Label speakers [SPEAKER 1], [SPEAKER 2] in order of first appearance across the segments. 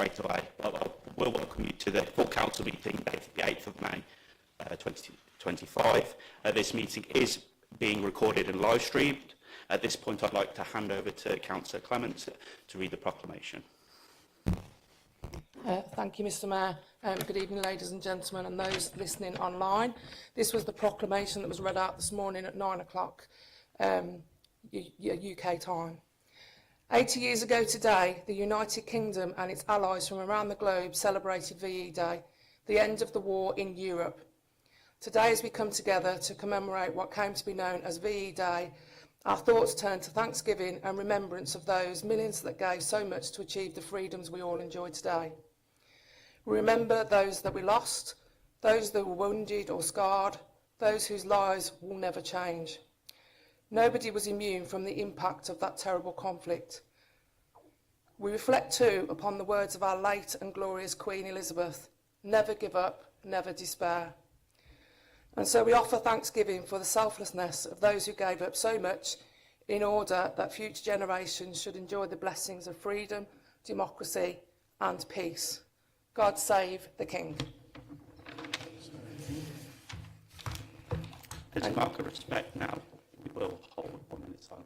[SPEAKER 1] straight away. We'll welcome you to the full council meeting dated the 8th of May 2025. This meeting is being recorded and live streamed. At this point, I'd like to hand over to Councillor Clements to read the proclamation.
[SPEAKER 2] Thank you, Mr Mayor. Good evening, ladies and gentlemen, and those listening online. This was the proclamation that was read out this morning at 9 o'clock UK time. 80 years ago today, the United Kingdom and its allies from around the globe celebrated VE Day, the end of the war in Europe. Today, as we come together to commemorate what came to be known as VE Day, our thoughts turn to thanksgiving and remembrance of those millions that gave so much to achieve the freedoms we all enjoy today. We remember those that we lost, those that were wounded or scarred, those whose lives will never change. Nobody was immune from the impact of that terrible conflict. We reflect too upon the words of our late and glorious Queen Elizabeth, never give up, never despair. And so we offer thanksgiving for the selflessness of those who gave up so much in order that future generations should enjoy the blessings of freedom, democracy and peace. God save the King.
[SPEAKER 1] As a mark of respect now, we will hold 1 minute silence.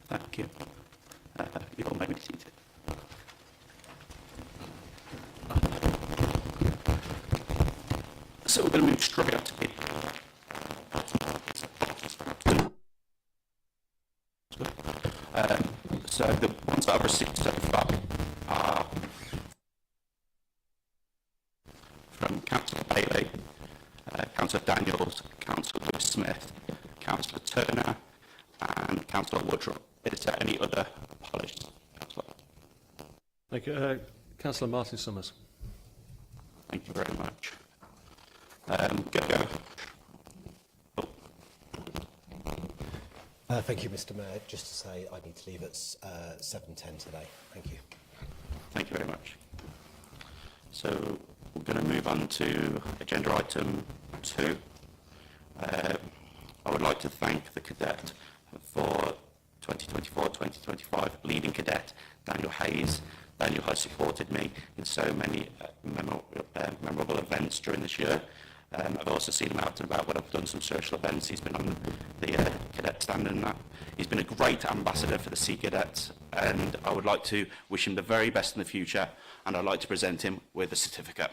[SPEAKER 1] Thank you. You all may be seated. So we're going to move straight up to the so the ones that I've received so far are from Councillor Bailey, Councillor Daniels, Councillor Smith, Councillor Turner and Councillor Woodruff. Is there any other apologies? Councillor.
[SPEAKER 3] Thank you. Councillor Martin Summers.
[SPEAKER 1] Thank you very much. Go. Oh.
[SPEAKER 4] Thank you, Mr Mayor. Just to say I need to leave at 7:10 today. Thank you.
[SPEAKER 1] Thank you very much. So we're going to move on to agenda item 2. I would like to thank the cadet for 2024-2025 leading cadet Daniel Hayes. Daniel has supported me in so many memorable events during this year. I've also seen him out and about when I've done some social events. He's been on the cadet stand and that. He's been a great ambassador for the Sea Cadets, and I would like to wish him the very best in the future, and I'd like to present him with a certificate.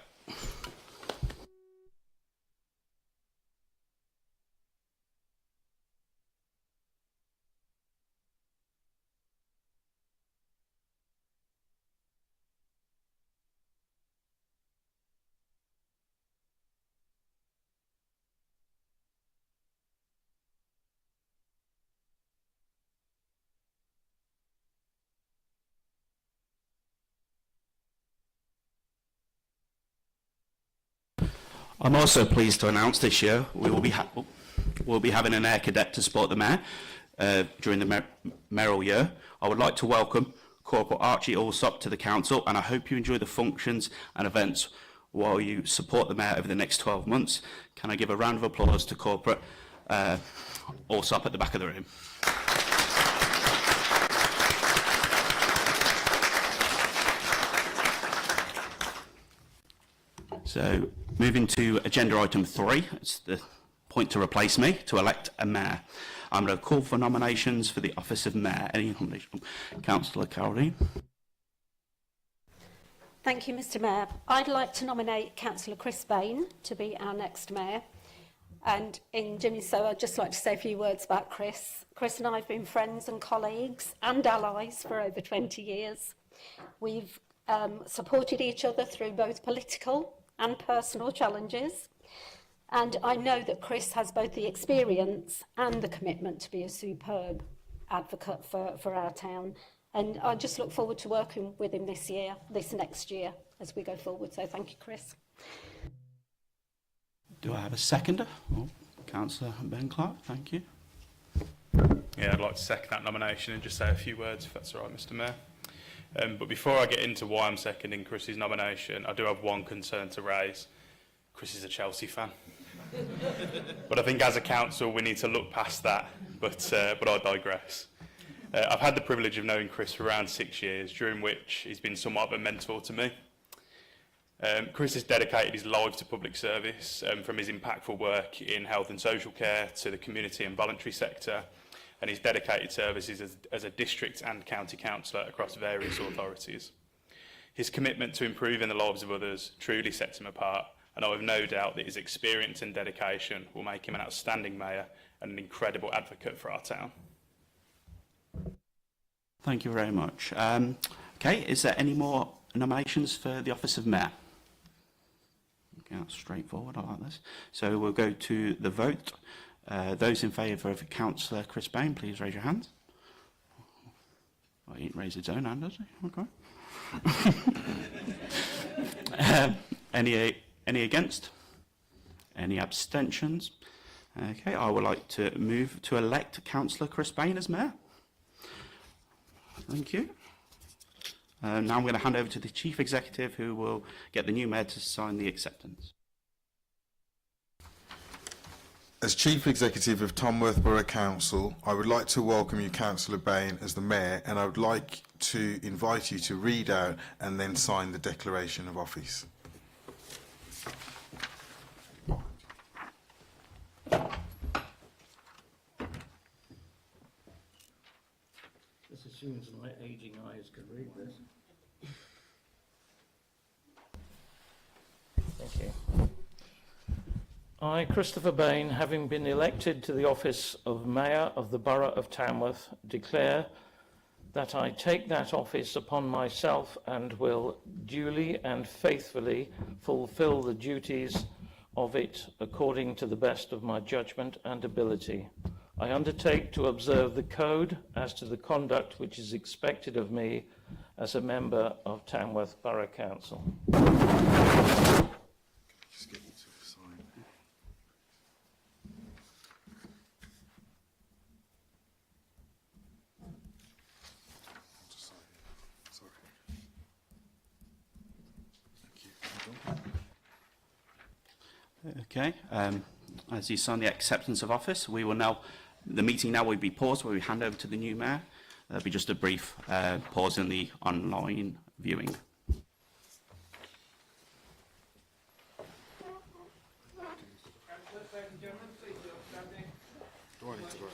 [SPEAKER 1] I'm also pleased to announce this year we will be having an air cadet to support the Mayor during the mayoral year. I would like to welcome Corporal Archie Allsop to the Council, and I hope you enjoy the functions and events while you support the Mayor over the next 12 months. Can I give a round of applause to Corporal Allsop at the back of the room? So, moving to agenda item 3, it's the appoint to replace me to elect a mayor. I'm going to call for nominations for the office of mayor. Any nomination? Councillor Cowley.
[SPEAKER 5] Thank you, Mr Mayor. I'd like to nominate Councillor Chris Bain to be our next mayor. And in doing so, I'd just like to say a few words about Chris. Chris and I have been friends and colleagues and allies for over 20 years. We've supported each other through both political and personal challenges. And I know that Chris has both the experience and the commitment to be a superb advocate for our town. And I just look forward to working with him this next year, as we go forward. So thank you, Chris.
[SPEAKER 1] Do I have a seconder? Oh, Councillor Ben Clark, thank you.
[SPEAKER 6] Yeah, I'd like to second that nomination and just say a few words, if that's all right, Mr Mayor. But before I get into why I'm seconding Chris's nomination, I do have one concern to raise. Chris is a Chelsea fan. But I think as a council, we need to look past that, but I digress. I've had the privilege of knowing Chris for around 6 years, during which he's been somewhat of a mentor to me. Chris has dedicated his life to public service, from his impactful work in health and social care to the community and voluntary sector, and his dedicated services as a district and county councillor across various authorities. His commitment to improving the lives of others truly sets him apart, and I have no doubt that his experience and dedication will make him an outstanding mayor and an incredible advocate for our town.
[SPEAKER 1] Thank you very much. Okay, is there any more nominations for the office of mayor? Okay, that's straightforward, I like this. So we'll go to the vote. Those in favour of Councillor Chris Bain, please raise your hands. Well, he didn't raise his own hand, does he? Okay. Any against? Any abstentions? Okay, I would like to move to elect Councillor Chris Bain as mayor. Thank you. Now I'm going to hand over to the Chief Executive, who will get the new mayor to sign the acceptance.
[SPEAKER 7] As Chief Executive of Tamworth Borough Council, I would like to welcome you, Councillor Bain, as the Mayor, and I would like to invite you to read out and then sign the Declaration of Office.
[SPEAKER 8] This assumes my ageing eyes can read this. Thank you. I, Christopher Bain, having been elected to the office of Mayor of the Borough of Tamworth, declare that I take that office upon myself and will duly and faithfully fulfil the duties of it according to the best of my judgment and ability. I undertake to observe the code as to the conduct which is expected of me as a member of Tamworth Borough Council.
[SPEAKER 7] Just get you to sign. Just sign. Sorry. Thank you.
[SPEAKER 1] Okay. As you sign the acceptance of office, the meeting now will be paused where we hand over to the new mayor. There'll be just a brief pause in the online viewing.
[SPEAKER 7] Do I need to vote?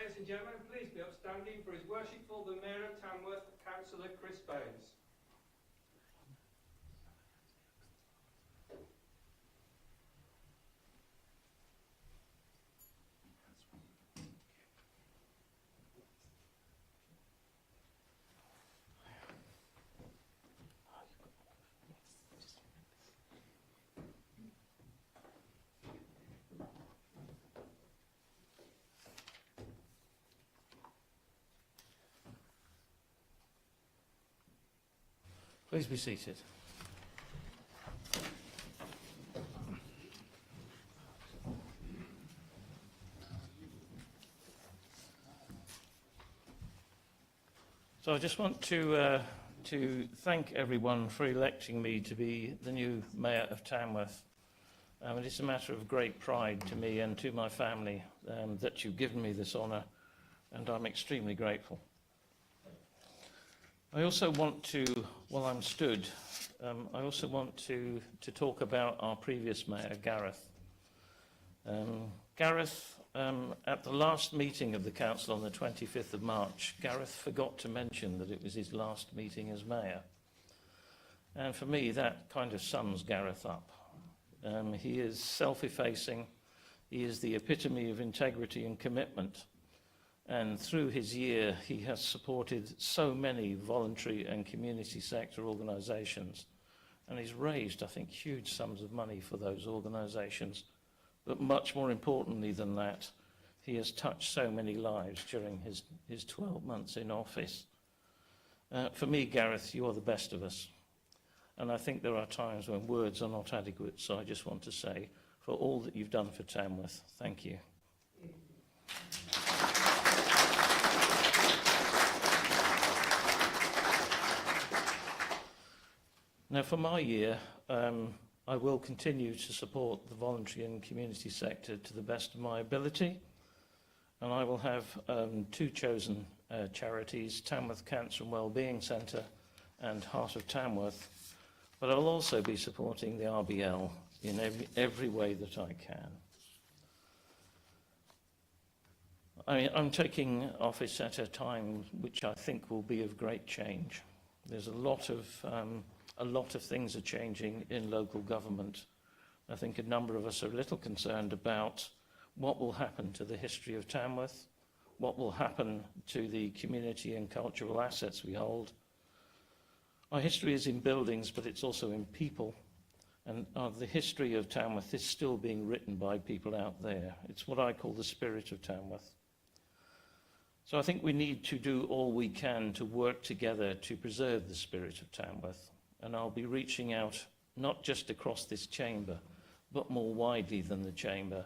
[SPEAKER 8] ladies and gentlemen, please be upstanding for His Worshipful the Mayor of Tamworth, Councillor Chris Baines. Please be seated. So I just want to thank everyone for electing me to be the new Mayor of Tamworth. It is a matter of great pride to me and to my family that you've given me this honour, and I'm extremely grateful. I also want to, while I'm stood, I also want to talk about our previous Mayor, Gareth. Gareth, at the last meeting of the Council on the 25th of March, Gareth forgot to mention that it was his last meeting as Mayor. And for me, that kind of sums Gareth up. He is self-effacing, he is the epitome of integrity and commitment. And through his year, he has supported so many voluntary and community sector organisations. And he's raised, I think, huge sums of money for those organisations. But much more importantly than that, he has touched so many lives during his 12 months in office. For me, Gareth, you are the best of us. And I think there are times when words are not adequate, so I just want to say, for all that you've done for Tamworth, thank you. Now, for my year, I will continue to support the voluntary and community sector to the best of my ability, and I will have two chosen charities, Tamworth Cancer and Wellbeing Centre and Heart of Tamworth, but I'll also be supporting the RBL in every way that I can. I'm taking office at a time which I think will be of great change. There's a lot of things are changing in local government. I think a number of us are a little concerned about what will happen to the history of Tamworth, what will happen to the community and cultural assets we hold. Our history is in buildings, but it's also in people. And the history of Tamworth is still being written by people out there. It's what I call the spirit of Tamworth. So I think we need to do all we can to work together to preserve the spirit of Tamworth. And I'll be reaching out not just across this chamber, but more widely than the chamber,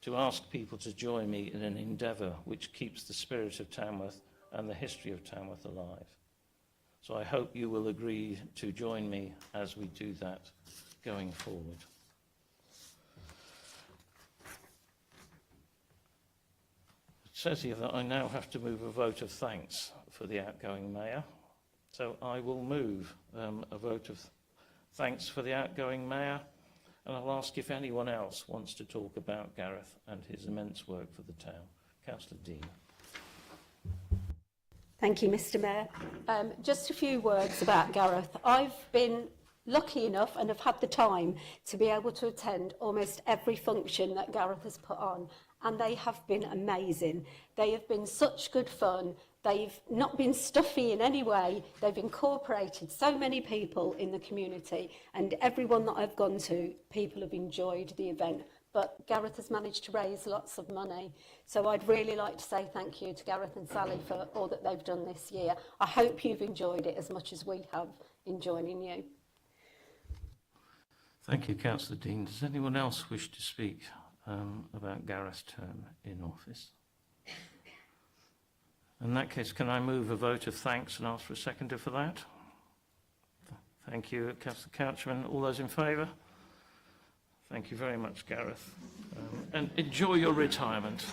[SPEAKER 8] to ask people to join me in an endeavour which keeps the spirit of Tamworth and the history of Tamworth alive. So I hope you will agree to join me as we do that going forward. It says here that I now have to move a vote of thanks for the outgoing Mayor. So I will move a vote of thanks for the outgoing Mayor, and I'll ask if anyone else wants to talk about Gareth and his immense work for the town. Councillor Dean.
[SPEAKER 5] Thank you, Mr. Mayor. Just a few words about Gareth. I've been lucky enough and have had the time to be able to attend almost every function that Gareth has put on, and they have been amazing. They have been such good fun. They've not been stuffy in any way. They've incorporated so many people in the community, and everyone that I've gone to, people have enjoyed the event. But Gareth has managed to raise lots of money. So I'd really like to say thank you to Gareth and Sally for all that they've done this year. I hope you've enjoyed it as much as we have in joining you.
[SPEAKER 8] Thank you, Councillor Dean. Does anyone else wish to speak about Gareth's term in office? In that case, can I move a vote of thanks and ask for a seconder for that? Thank you, Councillor Couchman. All those in favour? Thank you very much, Gareth. And enjoy your retirement.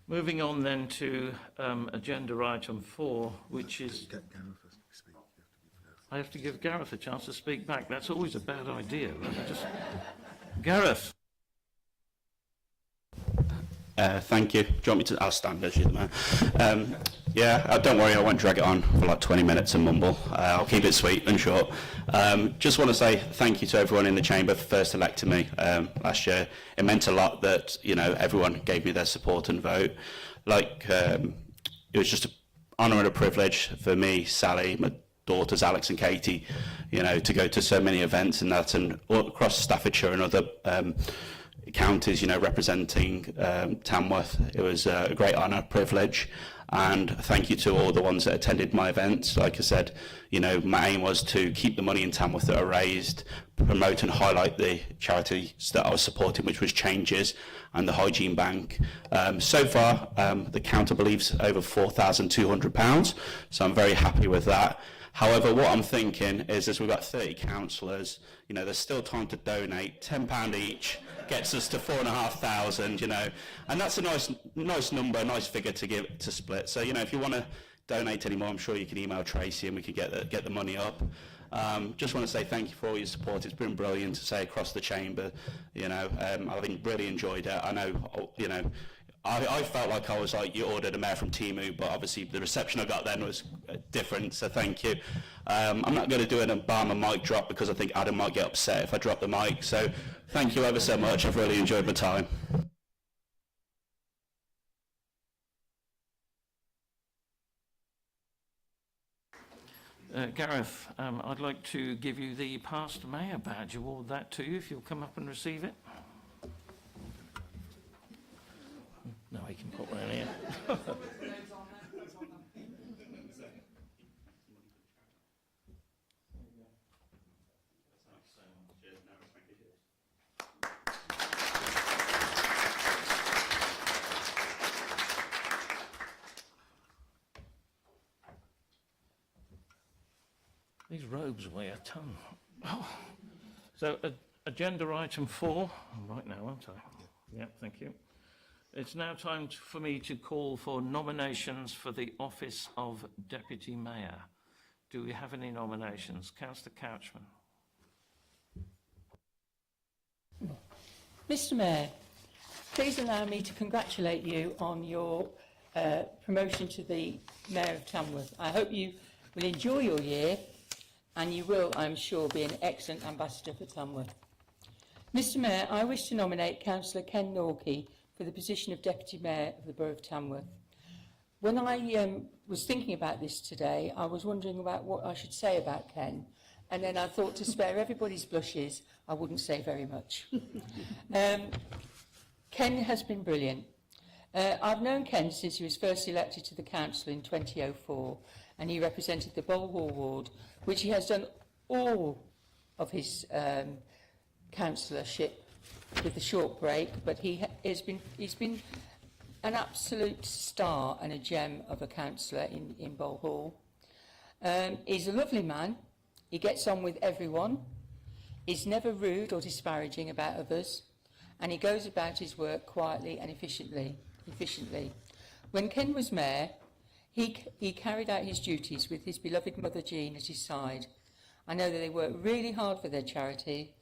[SPEAKER 8] Moving on then to agenda item 4, which is... I have to give Gareth a chance to speak back. That's always a bad idea. Gareth.
[SPEAKER 1] Thank you. Do you want me to? I'll stand as you, man. Don't worry, I won't drag it on for like 20 minutes and mumble. I'll keep it sweet and short. Just want to say thank you to everyone in the chamber for first electing me last year. It meant a lot that, you know, everyone gave me their support and vote. It was just an honour and a privilege for me, Sally, my daughters Alex and Katie, you know, to go to so many events and that, and all across Staffordshire and other counties, you know, representing Tamworth. It was a great honour, privilege, and thank you to all the ones that attended my events. Like I said, you know, my aim was to keep the money in Tamworth that are raised, promote and highlight the charities that I was supporting, which was Changes and the Hygiene Bank. So far, the counter believes over £4,200, so I'm very happy with that. However, what I'm thinking is, as we've got 30 councillors, you know, there's still time to donate. £10 each gets us to 4,500, you know, and that's a nice number, nice figure to split. So, you know, if you want to donate any more, I'm sure you can email Tracy and we can get the money up. Just want to say thank you for all your support. It's been brilliant to say across the chamber. You know, I've really enjoyed it. I know, you know, I felt like I was like you ordered a mayor from Timu, but obviously the reception I got then was different, so thank you. I'm not going to do an Obama mic drop because I think Adam might get upset if I drop the mic, so thank you ever so much. I've really enjoyed my time.
[SPEAKER 8] Gareth, I'd like to give you the past mayor badge. Award that to you if you'll come up and receive it. No, he can put one in here. These robes weigh a ton. Oh. So, agenda item 4. I'm right now, aren't I? Yeah, thank you. It's now time for me to call for nominations for the office of Deputy Mayor. Do we have any nominations? Councillor Couchman.
[SPEAKER 9] Mr Mayor, please allow me to congratulate you on your promotion to the Mayor of Tamworth. I hope you will enjoy your year and you will, I'm sure, be an excellent ambassador for Tamworth. Mr Mayor, I wish to nominate Councillor Ken Norkey for the position of Deputy Mayor of the Borough of Tamworth. When I was thinking about this today, I was wondering about what I should say about Ken, and then I thought to spare everybody's blushes, I wouldn't say very much. Ken has been brilliant. I've known Ken since he was first elected to the council in 2004, and he represented the Bolhall ward, which he has done all of his councillorship with a short break, but he's been an absolute star and a gem of a councillor in Bolhall. He's a lovely man. He gets on with everyone. He's never rude or disparaging about others, and he goes about his work quietly and efficiently. When Ken was mayor, he carried out his duties with his beloved mother Jean at his side. I know that they worked really hard for their charity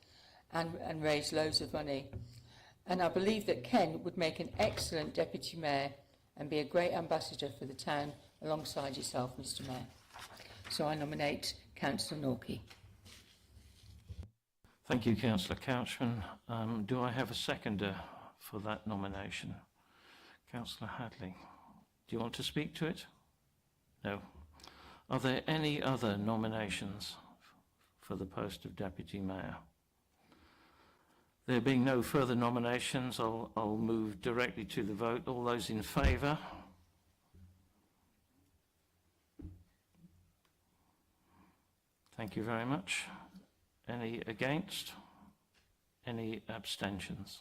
[SPEAKER 9] and raised loads of money. And I believe that Ken would make an excellent deputy mayor and be a great ambassador for the town alongside yourself, Mr Mayor. So I nominate Councillor Norkey.
[SPEAKER 8] Thank you, Councillor Couchman. Do I have a seconder for that nomination? Councillor Hadley, do you want to speak to it? No. Are there any other nominations for the post of Deputy Mayor? There being no further nominations, I'll move directly to the vote. All those in favour? Thank you very much. Any against? Any abstentions?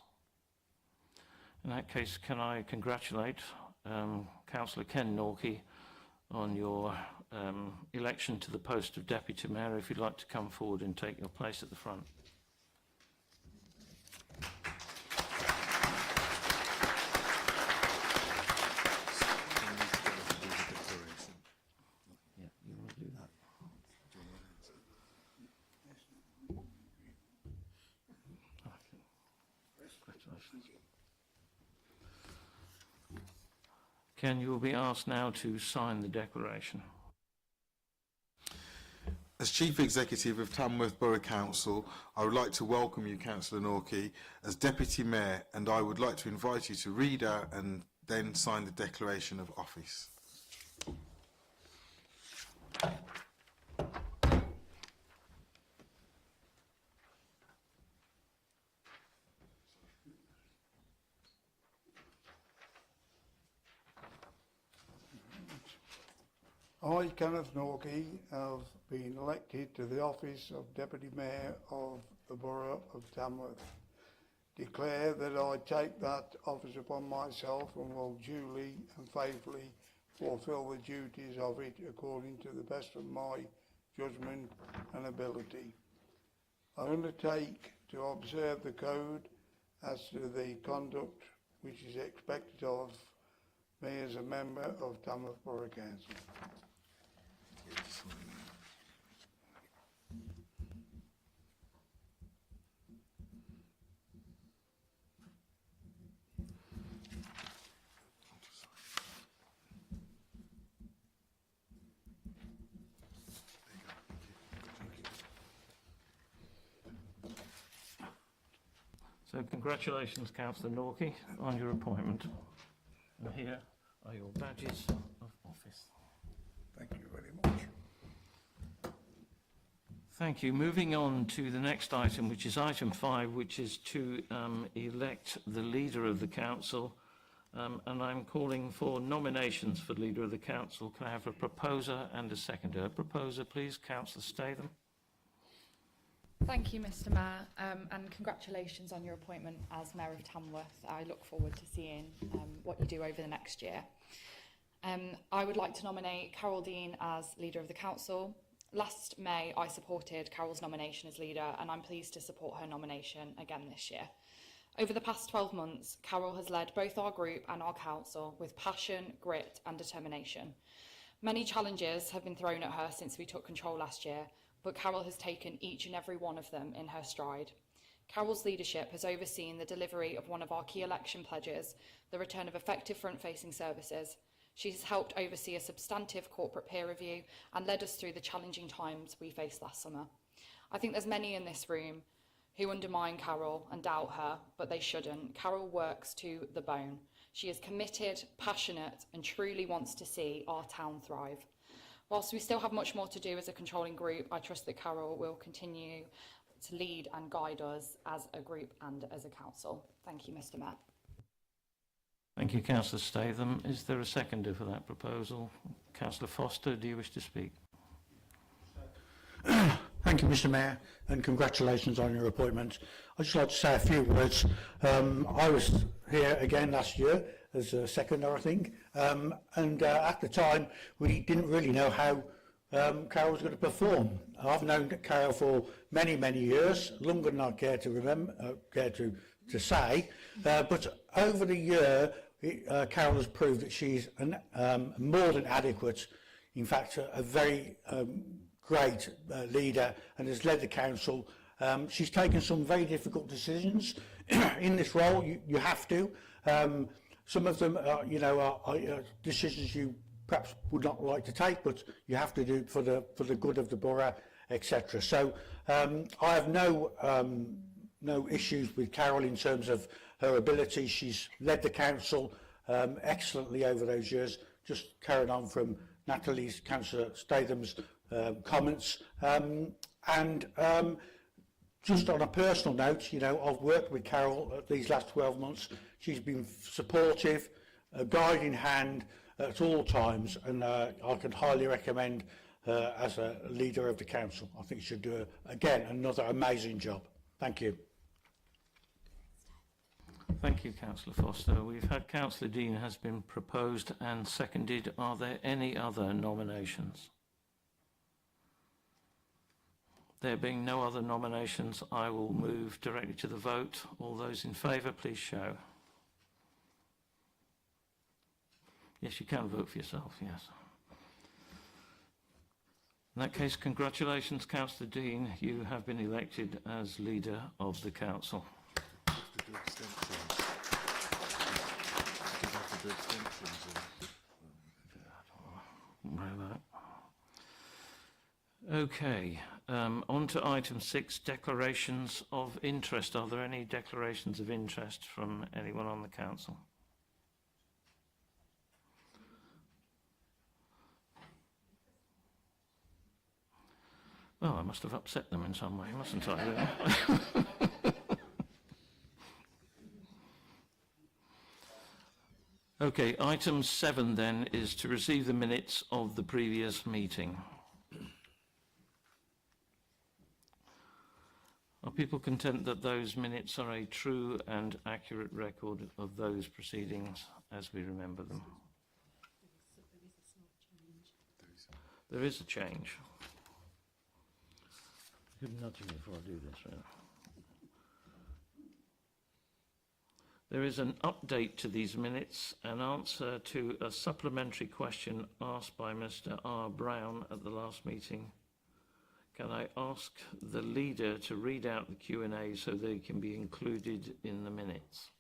[SPEAKER 8] In that case, can I congratulate Councillor Ken Norkey on your election to the post of Deputy Mayor. If you'd like to come forward and take your place at the front. Ken, you will be asked now to sign the declaration.
[SPEAKER 7] As Chief Executive of Tamworth Borough Council, I would like to welcome you, Councillor Norkey, as Deputy Mayor, and I would like to invite you to read out and then sign the Declaration of Office.
[SPEAKER 10] I, Kenneth Norkey, have been elected to the office of Deputy Mayor of the Borough of Tamworth. Declare that I take that office upon myself and will duly and faithfully fulfil the duties of it according to the best of my judgment and ability. I undertake to observe the code as to the conduct which is expected of me as a member of Tamworth Borough Council.
[SPEAKER 8] So congratulations, Councillor Norkey, on your appointment. And here are your badges of office.
[SPEAKER 10] Thank you very much.
[SPEAKER 8] Thank you. Moving on to the next item, which is item 5, which is to elect the leader of the council. And I'm calling for nominations for leader of the council. Can I have a proposer and a seconder? A proposer, please, Councillor Statham.
[SPEAKER 11] Thank you, Mr. Mayor, and congratulations on your appointment as Mayor of Tamworth. I look forward to seeing what you do over the next year. I would like to nominate Carol Dean as leader of the council. Last May, I supported Carol's nomination as leader, and I'm pleased to support her nomination again this year. Over the past 12 months, Carol has led both our group and our council with passion, grit and determination. Many challenges have been thrown at her since we took control last year, but Carol has taken each and every one of them in her stride. Carol's leadership has overseen the delivery of one of our key election pledges, the return of effective front-facing services. She has helped oversee a substantive corporate peer review and led us through the challenging times we faced last summer. I think there's many in this room who undermine Carol and doubt her, but they shouldn't. Carol works to the bone. She is committed, passionate, and truly wants to see our town thrive. Whilst we still have much more to do as a controlling group, I trust that Carol will continue to lead and guide us as a group and as a council. Thank you, Mr. Mayor.
[SPEAKER 8] Thank you, Councillor Statham. Is there a seconder for that proposal? Councillor Foster, do you wish to speak?
[SPEAKER 12] Thank you, Mr. Mayor, and congratulations on your appointment. I'd just like to say a few words. I was here again last year as a seconder, I think, and at the time we didn't really know how Carol was going to perform. I've known Carol for many, many years, longer than I care to remember, to say, but over the year, Carol has proved that she's more than adequate. In fact, a very great leader, and has led the council. She's taken some very difficult decisions in this role. You have to. Some of them, are decisions you perhaps would not like to take, but you have to do for the good of the borough, etc. So I have no issues with Carol in terms of her ability. She's led the council excellently over those years. Just carrying on from Natalie's, Councillor Statham's comments, and just on a personal note, I've worked with Carol these last 12 months. She's been supportive, a guiding hand at all times, and I can highly recommend her as a leader of the council. I think she should do, again, another amazing job. Thank you.
[SPEAKER 8] Thank you, Councillor Foster. We've had Councillor Dean has been proposed and seconded. Are there any other nominations? There being no other nominations, I will move directly to the vote. All those in favour, please show. Yes, you can vote for yourself, yes. In that case, congratulations, Councillor Dean. You have been elected as leader of the council.
[SPEAKER 7] Have to do extensions.
[SPEAKER 8] Okay, on to item 6, declarations of interest. Are there any declarations of interest from anyone on the council? Oh, I must have upset them in some way, mustn't I? Really? Okay, item 7 then is to receive the minutes of the previous meeting. Are people content that those minutes are a true and accurate record of those proceedings as we remember them? There is a change. You could nudge me before I do this, really. There is an update to these minutes, an answer to a supplementary question asked by Mr. R. Brown at the last meeting. Can I ask the leader to read out the Q&A so they can be included in the minutes?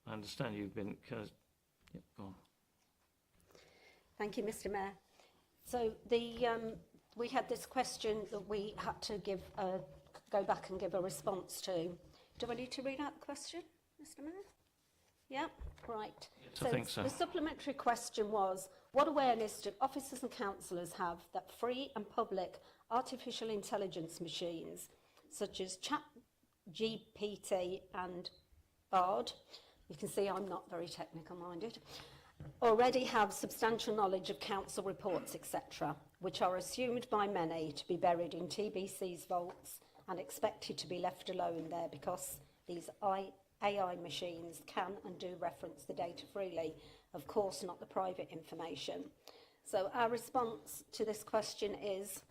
[SPEAKER 8] I understand you've been... Yep, go on.
[SPEAKER 5] Thank you, Mr. Mayor. So we had this question that we had to go back and give a response to. Do I need to read out the question, Mr. Mayor? Yeah, right.
[SPEAKER 8] Yes, I think so.
[SPEAKER 5] The supplementary question was, what awareness do officers and councillors have that free and public artificial intelligence machines, such as ChatGPT and Bard, you can see I'm not very technical minded, already have substantial knowledge of council reports, etc., which are assumed by many to be buried in TBC's vaults and expected to be left alone there because these AI machines can and do reference the data freely, of course not the private information. So our response to this question is,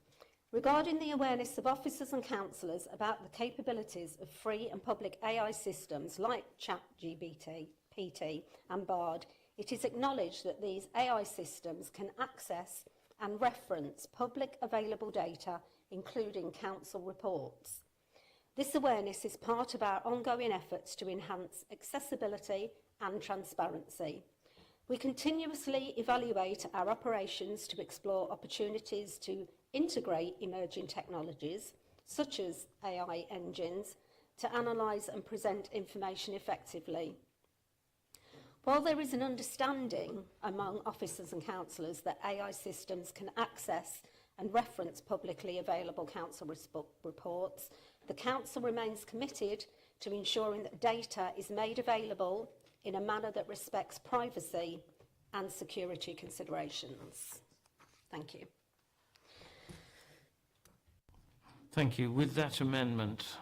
[SPEAKER 5] regarding the awareness of officers and councillors about the capabilities of free and public AI systems like ChatGPT, PT and Bard, it is acknowledged that these AI systems can access and reference public available data, including council reports. This awareness is part of our ongoing efforts to enhance accessibility and transparency. We continuously evaluate our operations to explore opportunities to integrate emerging technologies, such as AI engines, to analyse and present information effectively. While there is an understanding among officers and councillors that AI systems can access and reference publicly available council reports, the council remains committed to ensuring that data is made available in a manner that respects privacy and security considerations. Thank you.
[SPEAKER 8] Thank you. With that amendment,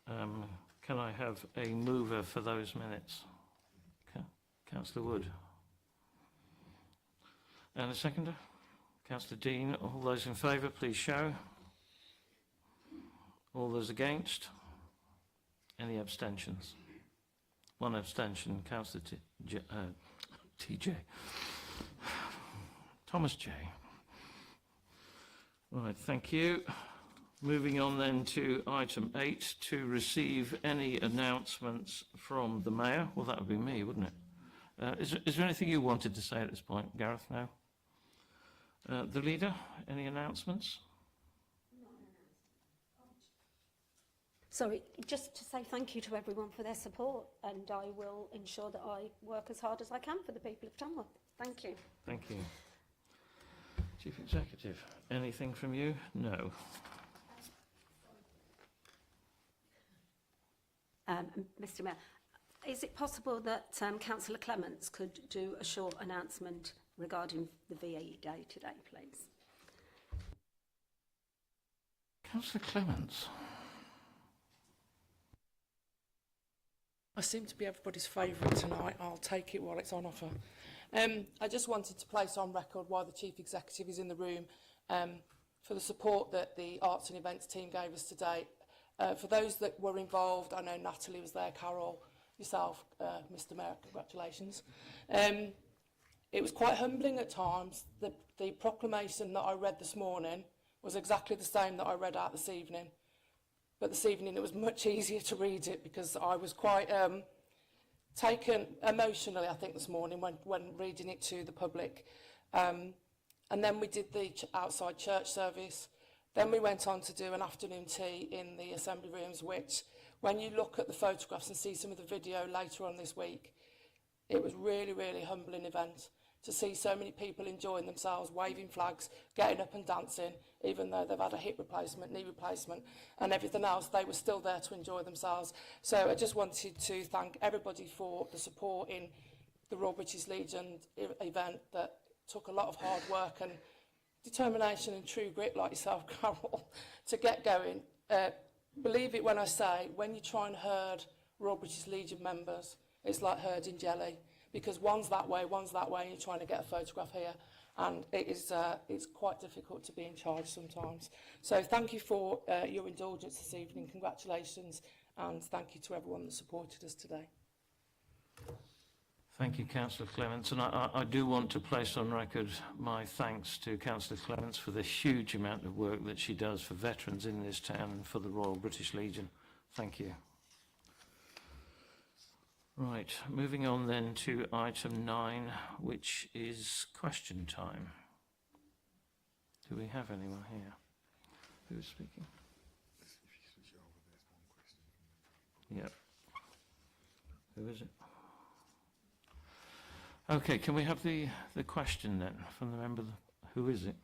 [SPEAKER 8] can I have a mover for those minutes? Councillor Wood. And a seconder? Councillor Dean. All those in favour, please show. All those against? Any abstentions? One abstention. Councillor TJ. Thomas J. Right, thank you. Moving on then to item 8, to receive any announcements from the Mayor. Well, that would be me, wouldn't it? Is there anything you wanted to say at this point, Gareth? No? The leader, any announcements?
[SPEAKER 5] Sorry, just to say thank you to everyone for their support, and I will ensure that I work as hard as I can for the people of Tamworth. Thank you.
[SPEAKER 8] Thank you. Chief Executive, anything from you? No.
[SPEAKER 5] Mr. Mayor, is it possible that Councillor Clements could do a short announcement regarding the VAE Day today, please?
[SPEAKER 8] Councillor Clements.
[SPEAKER 2] I seem to be everybody's favourite tonight. I'll take it while it's on offer. I just wanted to place on record why the Chief Executive is in the room for the support that the Arts and Events team gave us today. For those that were involved, I know Natalie was there, Carol, yourself, Mr. Mayor, congratulations. It was quite humbling at times. The proclamation that I read this morning was exactly the same that I read out this evening. But this evening it was much easier to read it because I was quite taken emotionally, I think, this morning when reading it to the public. And then we did the outside church service. Then we went on to do an afternoon tea in the assembly rooms, which, when you look at the photographs and see some of the video later on this week, it was really, really humbling event to see so many people enjoying themselves, waving flags, getting up and dancing, even though they've had a hip replacement, knee replacement and everything else, they were still there to enjoy themselves. So I just wanted to thank everybody for the support in the Royal British Legion event that took a lot of hard work and determination and true grit like yourself, Carol, to get going. Believe it when I say, when you try and herd Royal British Legion members, it's like herding jelly, because one's that way, and you're trying to get a photograph here, and it's quite difficult to be in charge sometimes. So thank you for your indulgence this evening, congratulations, and thank you to everyone that supported us today.
[SPEAKER 8] Thank you, Councillor Clements, and I do want to place on record my thanks to Councillor Clements for the huge amount of work that she does for veterans in this town and for the Royal British Legion. Thank you. Right, moving on then to item 9, which is question time. Do we have anyone here? Who's speaking? Yep. Who is it? Okay, can we have the question then from the member? Who is it?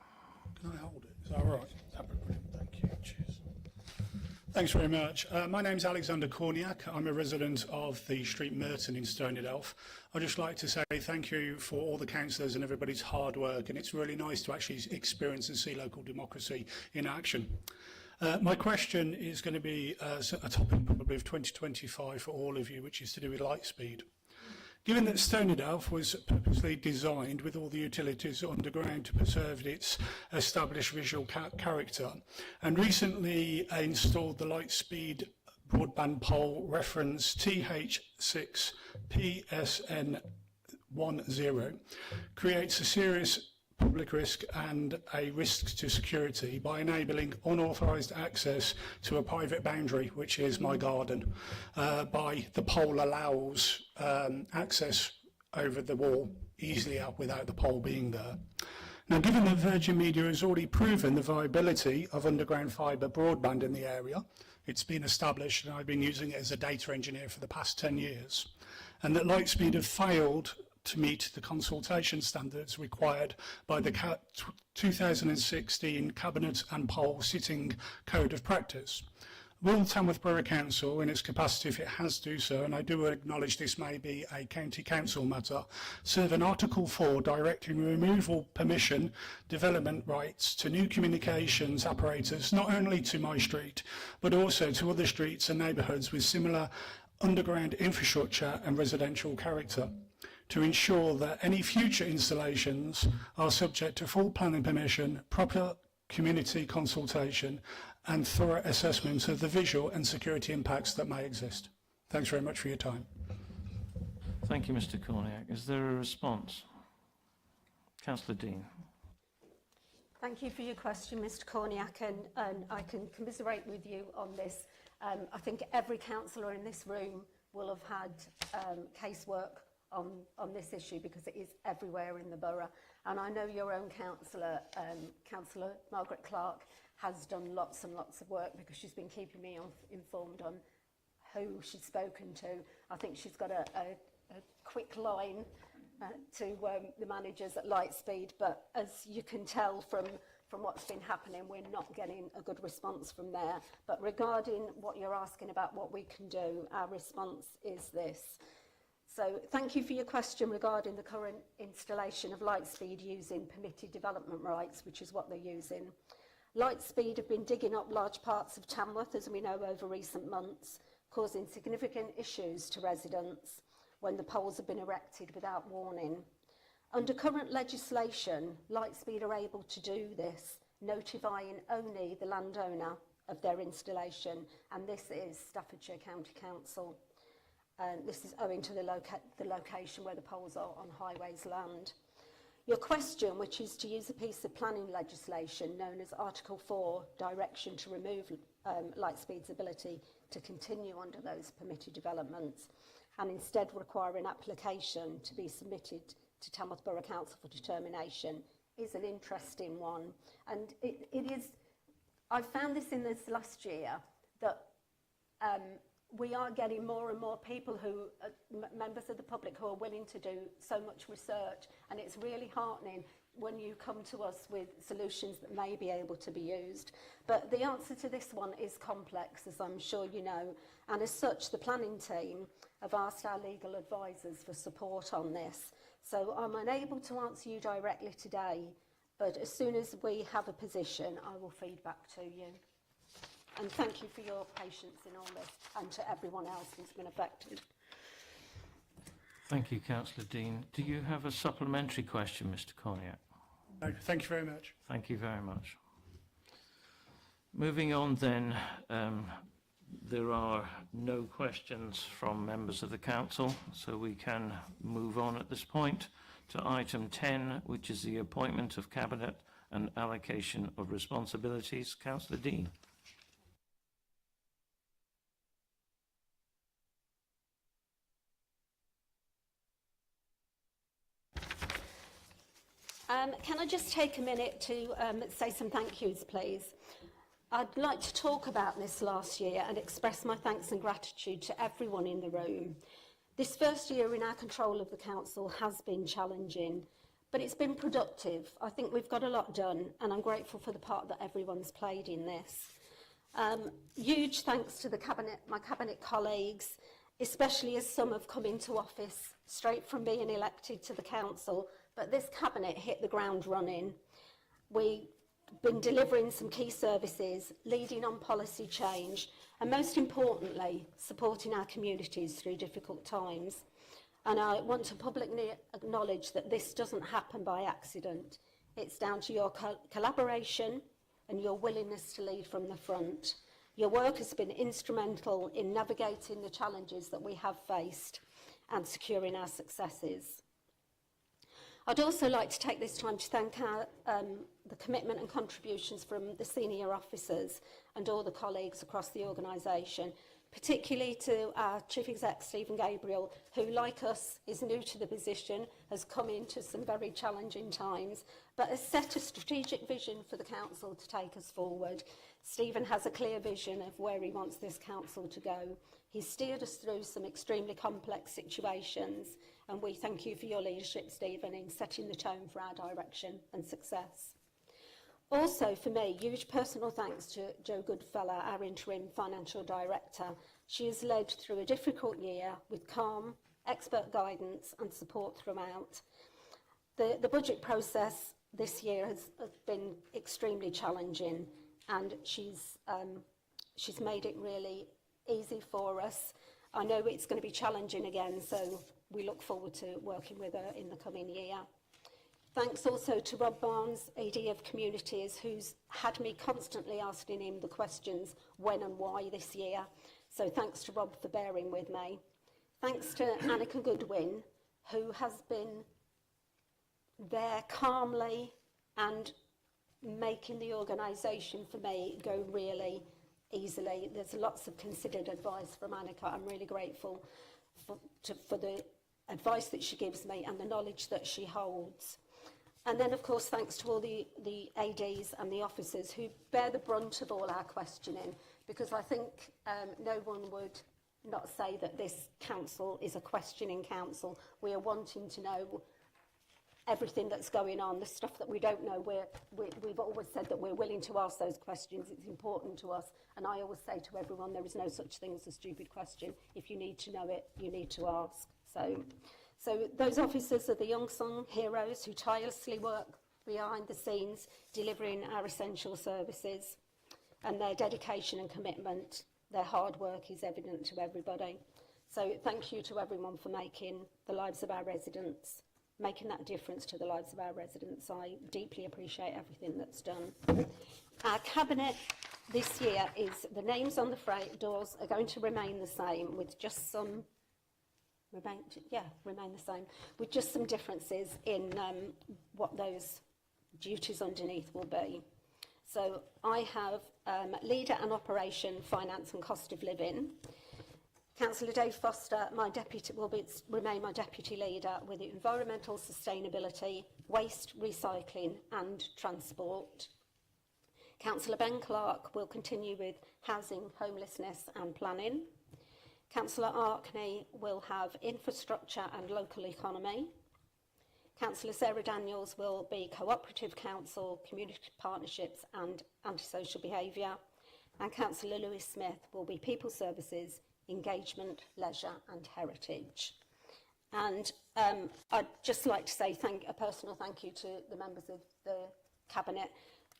[SPEAKER 13] Can I hold it? Is that all right? That'd be brilliant. Thank you. Cheers. Thanks very much. My name's Alexander Korniak. I'm a resident of the Street Merton in Stoneydelph. I'd just like to say thank you for all the councillors and everybody's hard work, and it's really nice to actually experience and see local democracy in action. My question is going to be a topic probably of 2025 for all of you, which is to do with light speed. Given that Stoneydelph was purposely designed with all the utilities underground to preserve its established visual character, and recently installed the Lightspeed broadband pole reference TH6PSN10, creates a serious public risk and a risk to security by enabling unauthorised access to a private boundary, which is my garden. By the pole allows access over the wall easily out without the pole being there. Now, given that Virgin Media has already proven the viability of underground fibre broadband in the area, it's been established and I've been using it as a data engineer for the past 10 years, and that Lightspeed have failed to meet the consultation standards required by the 2016 Cabinet and Pole Sitting Code of Practice. Will Tamworth Borough Council, in its capacity if it has to do so, and I do acknowledge this may be a county council matter, serve an Article 4 directing removal permission development rights to new communications apparatus, not only to my street, but also to other streets and neighbourhoods with similar underground infrastructure and residential character, to ensure that any future installations are subject to full planning permission, proper community consultation and thorough assessment of the visual and security impacts that may exist. Thanks very much for your time.
[SPEAKER 8] Thank you, Mr. Korniak. Is there a response? Councillor Dean.
[SPEAKER 5] Thank you for your question, Mr. Korniak, and I can commiserate with you on this. I think every councillor in this room will have had casework on this issue because it is everywhere in the borough. And I know your own councillor, Councillor Margaret Clark, has done lots and lots of work because she's been keeping me informed on who she's spoken to. I think she's got a quick line to the managers at Lightspeed, but as you can tell from what's been happening, we're not getting a good response from there. But regarding what you're asking about what we can do, our response is this. So thank you for your question regarding the current installation of Lightspeed using permitted development rights, which is what they're using. Lightspeed have been digging up large parts of Tamworth, as we know, over recent months, causing significant issues to residents when the poles have been erected without warning. Under current legislation, Lightspeed are able to do this, notifying only the landowner of their installation, and this is Staffordshire County Council. This is owing to the location where the poles are on highways land. Your question, which is to use a piece of planning legislation known as Article 4, direction to remove Lightspeed's ability to continue under those permitted developments and instead require an application to be submitted to Tamworth Borough Council for determination, is an interesting one. And it is I found this in this last year that we are getting more and more people who, members of the public, who are willing to do so much research, and it's really heartening when you come to us with solutions that may be able to be used. But the answer to this one is complex, as I'm sure you know, and as such the planning team have asked our legal advisors for support on this. So I'm unable to answer you directly today, but as soon as we have a position, I will feed back to you. And thank you for your patience in all this, and to everyone else who's been affected.
[SPEAKER 8] Thank you, Councillor Dean. Do you have a supplementary question, Mr. Corniak?
[SPEAKER 13] No, thank you very much.
[SPEAKER 8] Thank you very much. Moving on then, there are no questions from members of the council, so we can move on at this point to item 10, which is the appointment of cabinet and allocation of responsibilities. Councillor Dean.
[SPEAKER 5] Can I just take a minute to say some thank yous, please? I'd like to talk about this last year and express my thanks and gratitude to everyone in the room. This first year in our control of the council has been challenging, but it's been productive. I think we've got a lot done, and I'm grateful for the part that everyone's played in this. Huge thanks to my cabinet colleagues, especially as some have come into office straight from being elected to the council, but this cabinet hit the ground running. We've been delivering some key services, leading on policy change, and most importantly, supporting our communities through difficult times. And I want to publicly acknowledge that this doesn't happen by accident. It's down to your collaboration and your willingness to lead from the front. Your work has been instrumental in navigating the challenges that we have faced and securing our successes. I'd also like to take this time to thank the commitment and contributions from the senior officers and all the colleagues across the organisation, particularly to our Chief Exec, Stephen Gabriel, who, like us, is new to the position, has come into some very challenging times, but has set a strategic vision for the council to take us forward. Stephen has a clear vision of where he wants this council to go. He's steered us through some extremely complex situations, and we thank you for your leadership, Stephen, in setting the tone for our direction and success. Also, for me, huge personal thanks to Jo Goodfellow, our interim financial director. She has led through a difficult year with calm, expert guidance and support throughout. The budget process this year has been extremely challenging, and she's made it really easy for us. I know it's going to be challenging again, so we look forward to working with her in the coming year. Thanks also to Rob Barnes, AD of Communities, who's had me constantly asking him the questions when and why this year. So thanks to Rob for bearing with me. Thanks to Annika Goodwin, who has been there calmly and making the organisation for me go really easily. There's lots of considered advice from Annika. I'm really grateful for the advice that she gives me and the knowledge that she holds. And then, of course, thanks to all the ADs and the officers who bear the brunt of all our questioning, because I think no one would not say that this council is a questioning council. We are wanting to know everything that's going on, the stuff that we don't know. We've always said that we're willing to ask those questions. It's important to us. And I always say to everyone, there is no such thing as a stupid question. If you need to know it, you need to ask. So those officers are the unsung heroes who tirelessly work behind the scenes, delivering our essential services, and their dedication and commitment, their hard work is evident to everybody. So thank you to everyone for making the lives of our residents, making that difference to the lives of our residents. I deeply appreciate everything that's done. Our cabinet this year is, the names on the doors are going to remain the same, with just some remain the same, with just some differences in what those duties underneath will be. So I have Leader and Operation, Finance and Cost of Living. Councillor Dave Foster, my deputy, will remain my deputy leader with environmental sustainability, waste, recycling and transport. Councillor Ben Clark will continue with housing, homelessness and planning. Councillor Arkney will have infrastructure and local economy. Councillor Sarah Daniels will be cooperative council, community partnerships and antisocial behaviour. And Councillor Lewis Smith will be people services, engagement, leisure and heritage. And I'd just like to say a personal thank you to the members of the Cabinet.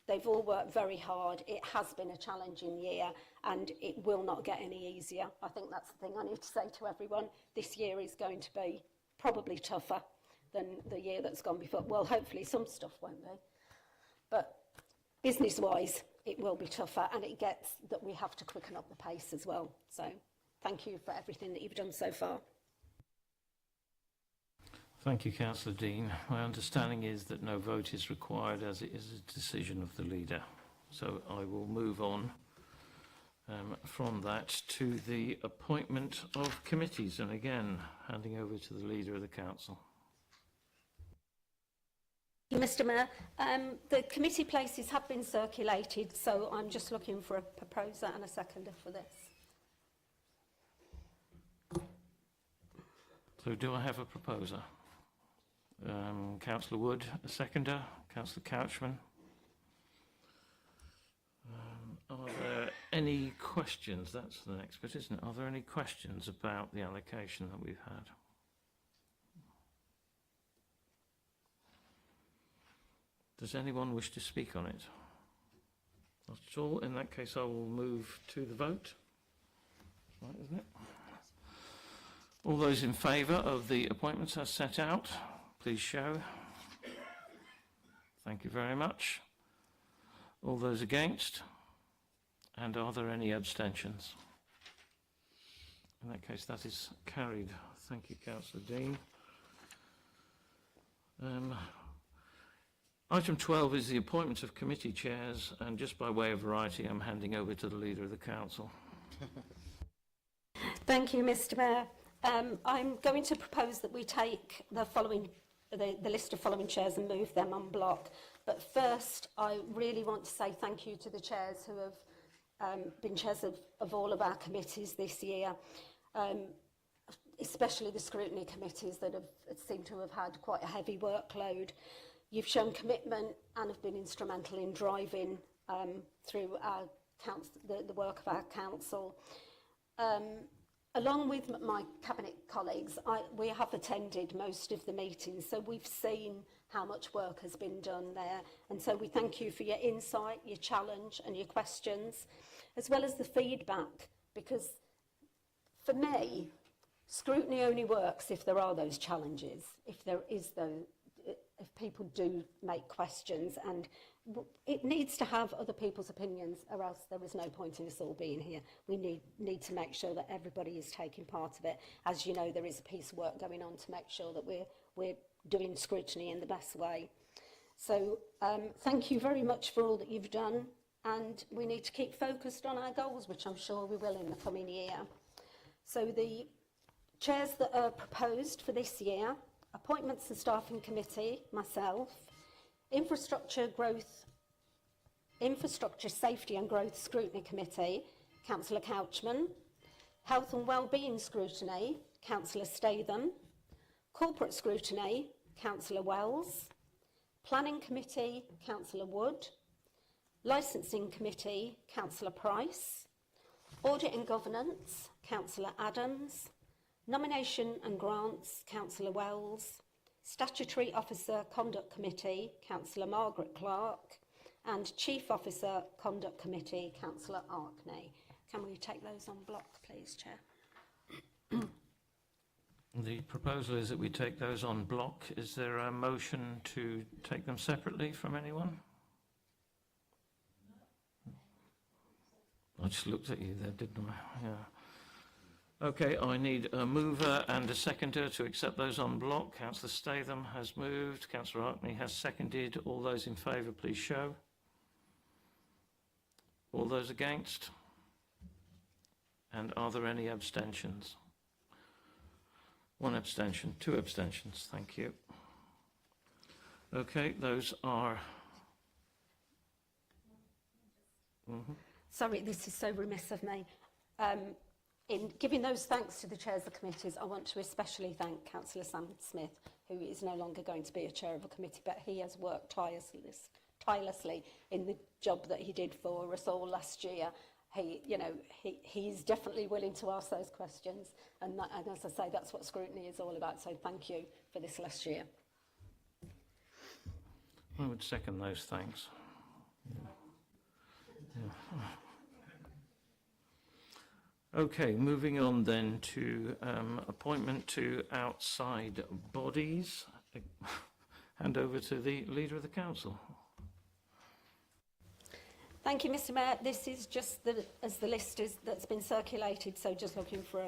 [SPEAKER 5] They've all worked very hard. It has been a challenging year and it will not get any easier. I think that's the thing I need to say to everyone. This year is going to be probably tougher than the year that's gone before. Well, hopefully some stuff won't be. But business-wise, it will be tougher, and it gets that we have to quicken up the pace as well. So thank you for everything that you've done so far.
[SPEAKER 8] Thank you, Councillor Dean. My understanding is that no vote is required as it is a decision of the leader. So I will move on from that to the appointment of committees, and again, handing over to the leader of the council.
[SPEAKER 5] Mr Mayor, the committee places have been circulated, so I'm just looking for a proposer and a seconder for this.
[SPEAKER 8] So do I have a proposer? Councillor Wood, a seconder. Councillor Couchman. Are there any questions? That's the next bit, isn't it? Are there any questions about the allocation that we've had? Does anyone wish to speak on it? Not at all. In that case, I will move to the vote. Right, isn't it? All those in favour of the appointments as set out, please show. Thank you very much. All those against? And are there any abstentions? In that case, that is carried. Thank you, Councillor Dean. Item 12 is the appointment of committee chairs, and just by way of variety, I'm handing over to the leader of the council.
[SPEAKER 5] Thank you, Mr Mayor. I'm going to propose that we take the list of following chairs and move them en bloc. But first, I really want to say thank you to the chairs who have been chairs of all of our committees this year, especially the scrutiny committees that seem to have had quite a heavy workload. You've shown commitment and have been instrumental in driving through the work of our council. Along with my cabinet colleagues, we have attended most of the meetings, so we've seen how much work has been done there. And so we thank you for your insight, your challenge and your questions, as well as the feedback, because for me, scrutiny only works if there are those challenges, if people do make questions, and it needs to have other people's opinions, or else there is no point in us all being here. We need to make sure that everybody is taking part of it. As you know, there is a piece of work going on to make sure that we're doing scrutiny in the best way. So thank you very much for all that you've done, and we need to keep focused on our goals, which I'm sure we will in the coming year. So the chairs that are proposed for this year: Appointments and Staffing Committee, myself; Infrastructure, Safety and Growth Scrutiny Committee, Councillor Couchman; Health and Wellbeing Scrutiny, Councillor Statham; Corporate Scrutiny, Councillor Wells; Planning Committee, Councillor Wood; Licensing Committee, Councillor Price; Audit and Governance, Councillor Adams; Nomination and Grants, Councillor Wells; Statutory Officer Conduct Committee, Councillor Margaret Clark; and Chief Officer Conduct Committee, Councillor Arkney. Can we take those on block, please, Chair?
[SPEAKER 8] The proposal is that we take those on block. Is there a motion to take them separately from anyone? I just looked at you there, didn't I? Yeah. Okay, I need a mover and a seconder to accept those en bloc. Councillor Statham has moved. Councillor Arkney has seconded. All those in favour, please show. All those against? And are there any abstentions? One abstention, two abstentions. Thank you. Okay, those are
[SPEAKER 5] Sorry, this is so remiss of me. In giving those thanks to the chairs of committees, I want to especially thank Councillor Sam Smith, who is no longer going to be a chair of a committee, but he has worked tirelessly in the job that he did for us all last year. He's definitely willing to ask those questions, and as I say, that's what scrutiny is all about. So thank you for this last year.
[SPEAKER 8] I would second those thanks. Okay, moving on then to appointment to outside bodies. Hand over to the Leader of the Council.
[SPEAKER 5] Thank you, Mr. Mayor. This is just as the list that's been circulated, so just looking for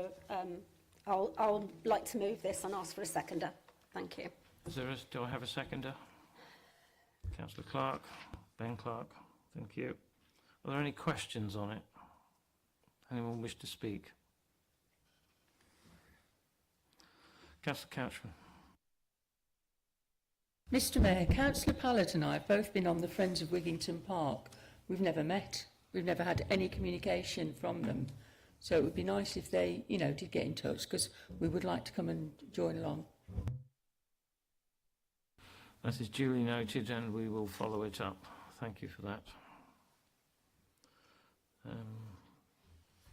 [SPEAKER 5] I'll like to move this and ask for a seconder. Thank you.
[SPEAKER 8] Do I have a seconder? Councillor Clark, Ben Clark, thank you. Are there any questions on it? Anyone wish to speak? Councillor Couchman.
[SPEAKER 9] Mr Mayor, Councillor Pallett and I have both been on the Friends of Wigington Park. We've never met. We've never had any communication from them. So it would be nice if they, did get in touch, because we would like to come and join along.
[SPEAKER 8] That is duly noted, and we will follow it up. Thank you for that.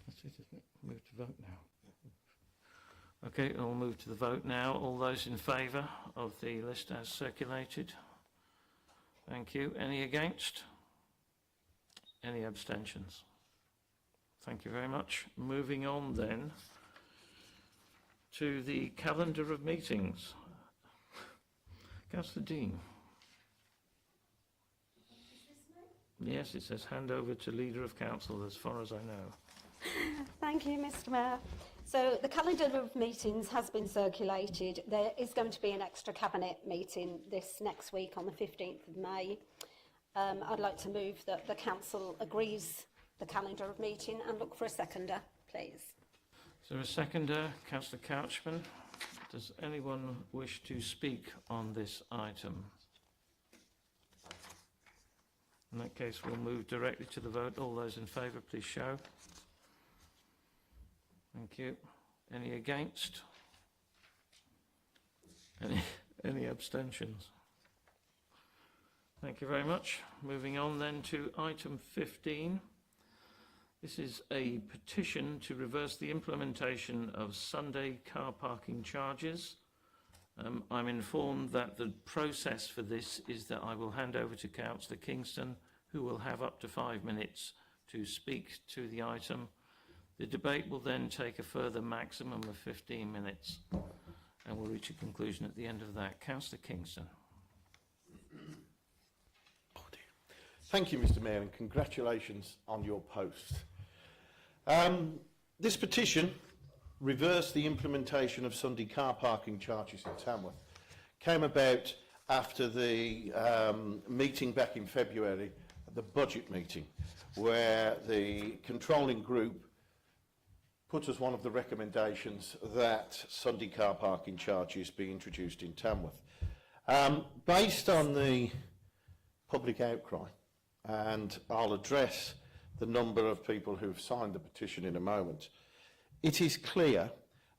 [SPEAKER 8] That's it, isn't it? Move to vote now. Okay, I'll move to the vote now. All those in favour of the list as circulated? Thank you. Any against? Any abstentions? Thank you very much. Moving on then to the calendar of meetings. Councillor Dean. Yes, it says hand over to Leader of Council as far as I know.
[SPEAKER 5] Thank you, Mr Mayor. So the calendar of meetings has been circulated. There is going to be an extra cabinet meeting this next week on the 15th of May. I'd like to move that the council agrees the calendar of meeting and look for a seconder, please.
[SPEAKER 8] Is there a seconder? Councillor Couchman. Does anyone wish to speak on this item? In that case, we'll move directly to the vote. All those in favour, please show. Thank you. Any against? Any abstentions? Thank you very much. Moving on then to item 15. This is a petition to reverse the implementation of Sunday car parking charges. I'm informed that the process for this is that I will hand over to Councillor Kingston, who will have up to 5 minutes to speak to the item. The debate will then take a further maximum of 15 minutes and we'll reach a conclusion at the end of that. Councillor Kingston.
[SPEAKER 14] Thank you, Mr Mayor, and congratulations on your post. This petition, reverse the implementation of Sunday car parking charges in Tamworth, came about after the meeting back in February, the budget meeting, where the controlling group put as one of the recommendations that Sunday car parking charges be introduced in Tamworth. Based on the public outcry, and I'll address the number of people who've signed the petition in a moment, it is clear,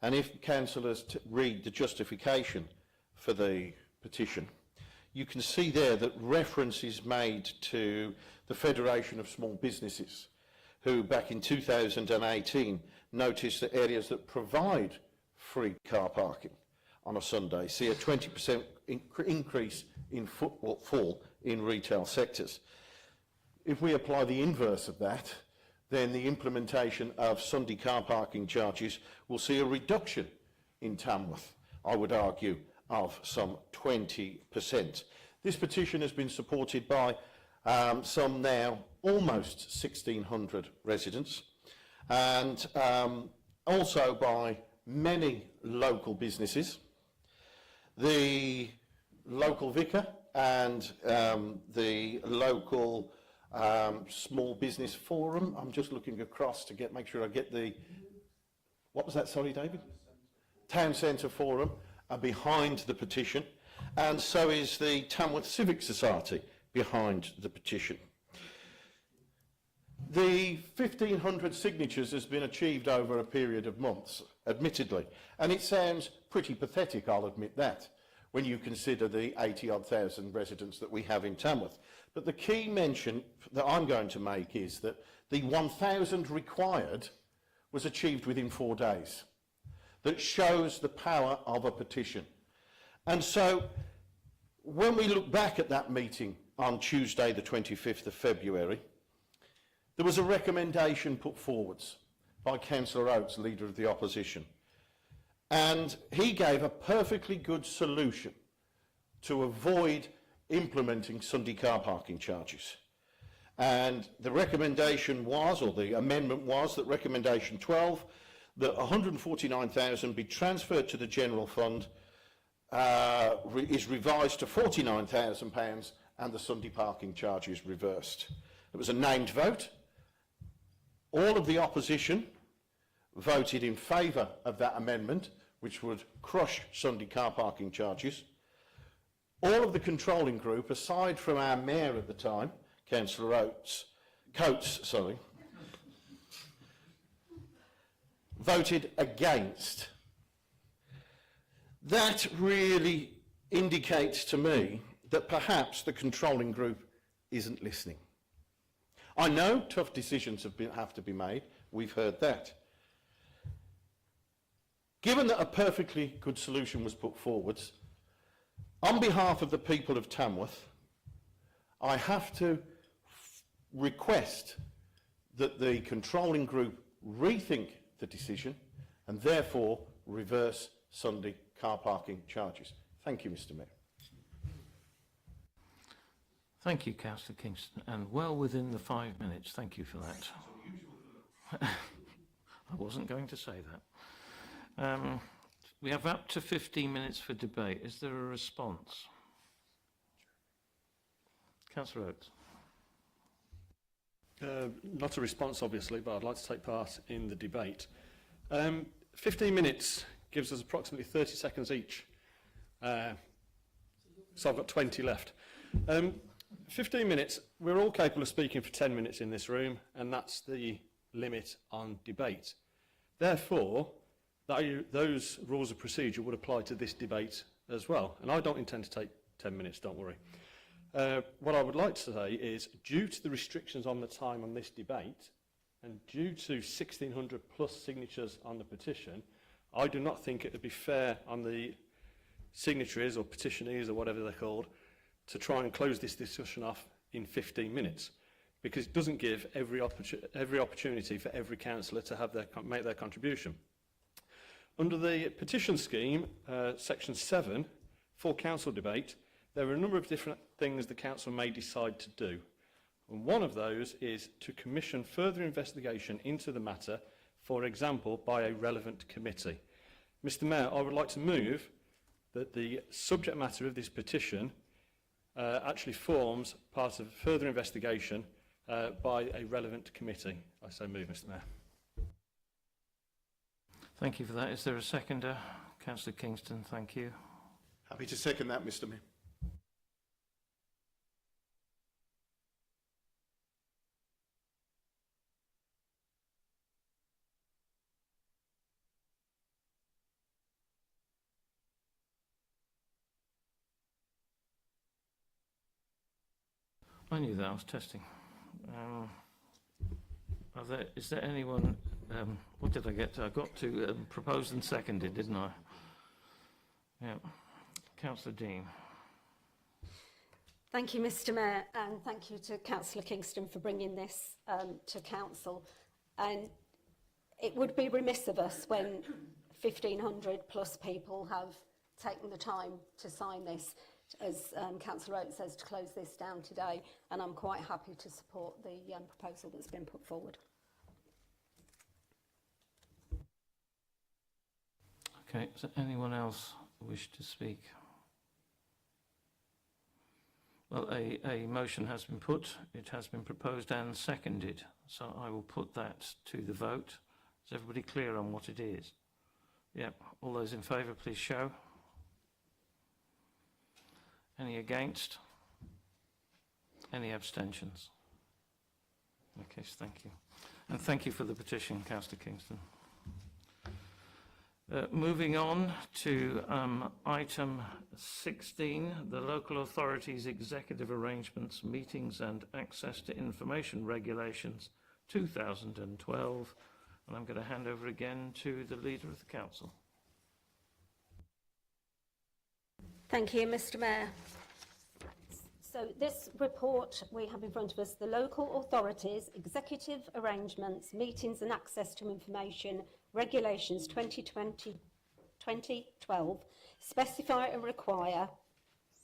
[SPEAKER 14] and if councillors read the justification for the petition, you can see there that reference is made to the Federation of Small Businesses, who back in 2018 noticed that areas that provide free car parking on a Sunday see a 20% increase in footfall in retail sectors. If we apply the inverse of that, then the implementation of Sunday car parking charges will see a reduction in Tamworth, I would argue, of some 20%. This petition has been supported by some now almost 1,600 residents, and also by many local businesses. The local vicar and the local small business forum. I'm just looking across to make sure I get the, what was that, sorry David? Town Centre Forum are behind the petition, and so is the Tamworth Civic Society behind the petition. The 1,500 signatures has been achieved over a period of months, admittedly, and it sounds pretty pathetic, I'll admit that, when you consider the 80-odd thousand residents that we have in Tamworth. But the key mention that I'm going to make is that the 1,000 required was achieved within 4 days. That shows the power of a petition. And so, when we look back at that meeting on Tuesday the 25th of February, there was a recommendation put forwards by Councillor Oates, Leader of the Opposition. And he gave a perfectly good solution to avoid implementing Sunday car parking charges. And the recommendation was, or the amendment was, that recommendation 12, that 149,000 be transferred to the general fund, is revised to £49,000 and the Sunday parking charge is reversed. It was a named vote. All of the opposition voted in favour of that amendment, which would crush Sunday car parking charges. All of the controlling group, aside from our mayor at the time, Councillor Coates, voted against. That really indicates to me that perhaps the controlling group isn't listening. I know tough decisions have to be made. We've heard that. Given that a perfectly good solution was put forwards, on behalf of the people of Tamworth, I have to request that the controlling group rethink the decision and therefore reverse Sunday car parking charges. Thank you, Mr. Mayor.
[SPEAKER 8] Thank you, Councillor Kingston, and well within the 5 minutes. Thank you for that. I wasn't going to say that. We have up to 15 minutes for debate. Is there a response? Councillor Oates.
[SPEAKER 3] Not a response, obviously, but I'd like to take part in the debate. 15 minutes gives us approximately 30 seconds each. So I've got 20 left. 15 minutes, we're all capable of speaking for 10 minutes in this room, and that's the limit on debate. Therefore, those rules of procedure would apply to this debate as well. And I don't intend to take 10 minutes, don't worry. What I would like to say is, due to the restrictions on the time on this debate, and due to 1,600 plus signatures on the petition, I do not think it would be fair on the signatories or petitionees or whatever they're called to try and close this discussion off in 15 minutes, because it doesn't give every opportunity for every councillor to have make their contribution. Under the petition scheme, section 7, for council debate, there are a number of different things the council may decide to do. And one of those is to commission further investigation into the matter, for example, by a relevant committee. Mr. Mayor, I would like to move that the subject matter of this petition actually forms part of further investigation by a relevant committee. I so move, Mr. Mayor.
[SPEAKER 8] Thank you for that. Is there a seconder? Councillor Kingston, thank you.
[SPEAKER 14] Happy to second that, Mr. Mayor.
[SPEAKER 8] I knew that, I was testing. Is there anyone, what did I get to? I got to proposed and seconded, didn't I? Yeah. Councillor Dean.
[SPEAKER 5] Thank you, Mr. Mayor, and thank you to Councillor Kingston for bringing this to Council. And it would be remiss of us when 1,500 plus people have taken the time to sign this, as Councillor Oates says, to close this down today, and I'm quite happy to support the proposal that's been put forward.
[SPEAKER 8] Okay, does anyone else wish to speak? Well, a motion has been put, it has been proposed and seconded, so I will put that to the vote. Is everybody clear on what it is? Yep, all those in favour, please show. Any against? Any abstentions? Okay, thank you. And thank you for the petition, Councillor Kingston. Moving on to item 16, the Local Authorities Executive Arrangements, Meetings and Access to Information Regulations 2012. And I'm going to hand over again to the Leader of the Council.
[SPEAKER 5] Thank you, Mr. Mayor. So this report we have in front of us, the Local Authorities Executive Arrangements, Meetings and Access to Information Regulations 2012, specify and require,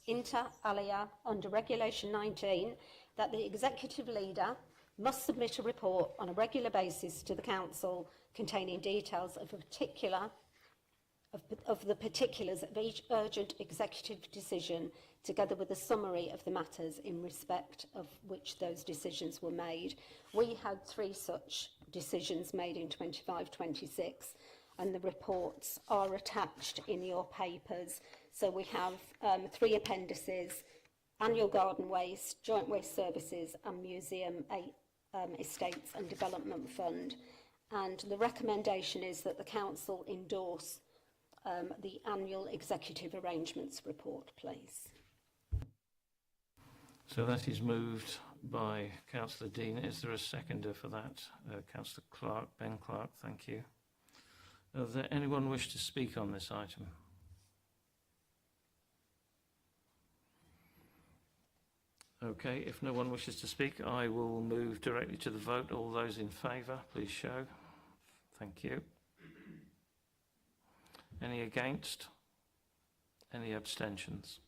[SPEAKER 5] inter alia, under Regulation 19, that the Executive Leader must submit a report on a regular basis to the Council containing details of the particulars of each urgent executive decision, together with a summary of the matters in respect of which those decisions were made. We had 3 such decisions made in 25-26, and the reports are attached in your papers. So we have 3 appendices: annual garden waste, joint waste services, and museum estates and development fund. And the recommendation is that the Council endorse the annual executive arrangements report, please.
[SPEAKER 8] So that is moved by Councillor Dean. Is there a seconder for that? Councillor Clark, Ben Clark, thank you. Does there anyone wish to speak on this item? Okay, if no one wishes to speak, I will move directly to the vote. All those in favour, please show. Thank you. Any against? Any abstentions?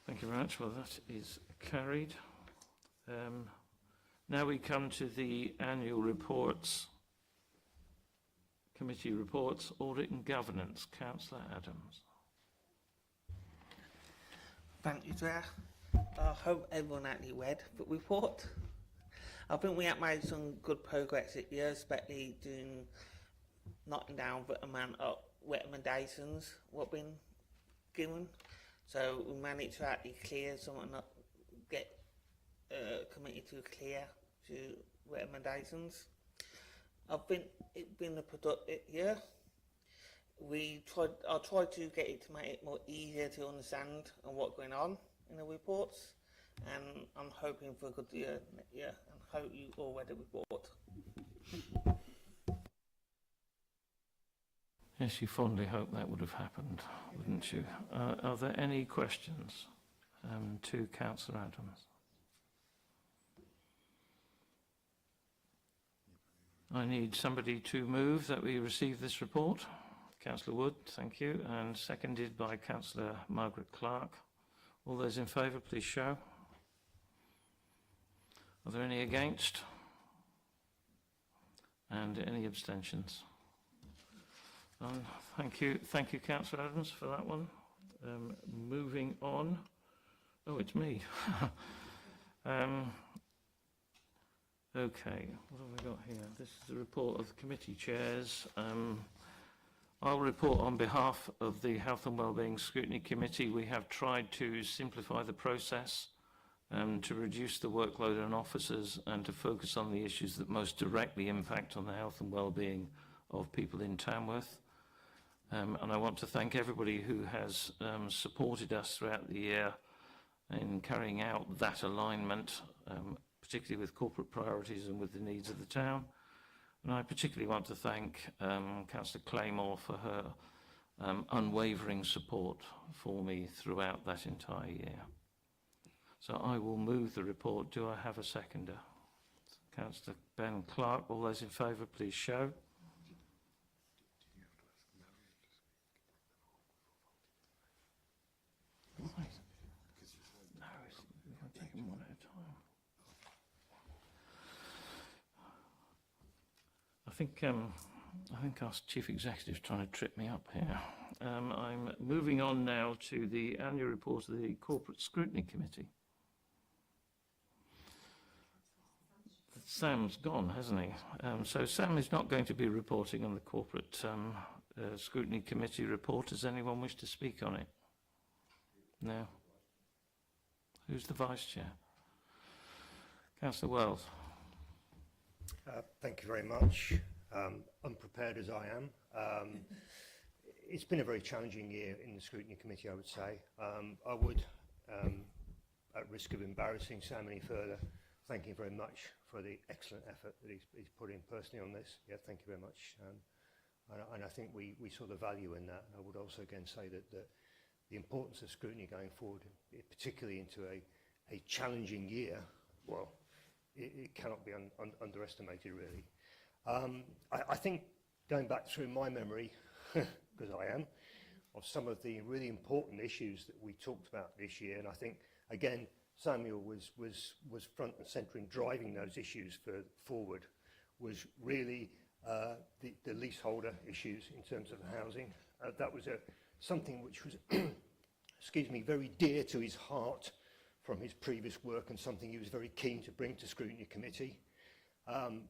[SPEAKER 8] Thank you very much. Well, that is carried. Now we come to the annual reports, committee reports, audit and governance. Councillor Adams.
[SPEAKER 15] Thank you, Chair. I hope everyone actually read the report. I think we have made some good progress this year, especially doing knocking down the amount of recommendations we've been given. So we managed to actually clear someone up, get committee to clear to recommendations. I think it's been a productive year. I tried to get it to make it more easier to understand and what's going on in the reports, and I'm hoping for a good year next year, and hope you all read the report.
[SPEAKER 8] Yes, you fondly hope that would have happened, wouldn't you? Are there any questions to Councillor Adams? I need somebody to move that we receive this report. Councillor Wood, thank you, and seconded by Councillor Margaret Clark. All those in favour, please show. Are there any against? And any abstentions? Thank you, Councillor Adams, for that one. Moving on. Oh, it's me. Okay, what have we got here? This is the report of the committee chairs. I'll report on behalf of the Health and Wellbeing Scrutiny Committee. We have tried to simplify the process to reduce the workload on officers and to focus on the issues that most directly impact on the health and wellbeing of people in Tamworth. And I want to thank everybody who has supported us throughout the year in carrying out that alignment, particularly with corporate priorities and with the needs of the town. And I particularly want to thank Councillor Claymore for her unwavering support for me throughout that entire year. So I will move the report. Do I have a seconder? Councillor Ben Clark. All those in favour, please show. I think our Chief Executive is trying to trip me up here. I'm moving on now to the annual report of the Corporate Scrutiny Committee. Sam's gone, hasn't he? So Sam is not going to be reporting on the Corporate Scrutiny Committee report. Does anyone wish to speak on it? No? Who's the Vice Chair? Councillor Wells.
[SPEAKER 16] Thank you very much. Unprepared as I am, it's been a very challenging year in the Scrutiny Committee, I would say. I would, at risk of embarrassing Sam any further, thank you very much for the excellent effort that he's put in personally on this. Yeah, thank you very much. And I think we saw the value in that. I would also again say that the importance of scrutiny going forward, particularly into a challenging year, well, it cannot be underestimated really. I think going back through my memory, because I am, of some of the really important issues that we talked about this year, and I think again Samuel was front and centre in driving those issues forward, was really the leaseholder issues in terms of housing. That was something which was excuse me, very dear to his heart from his previous work, and something he was very keen to bring to Scrutiny Committee. And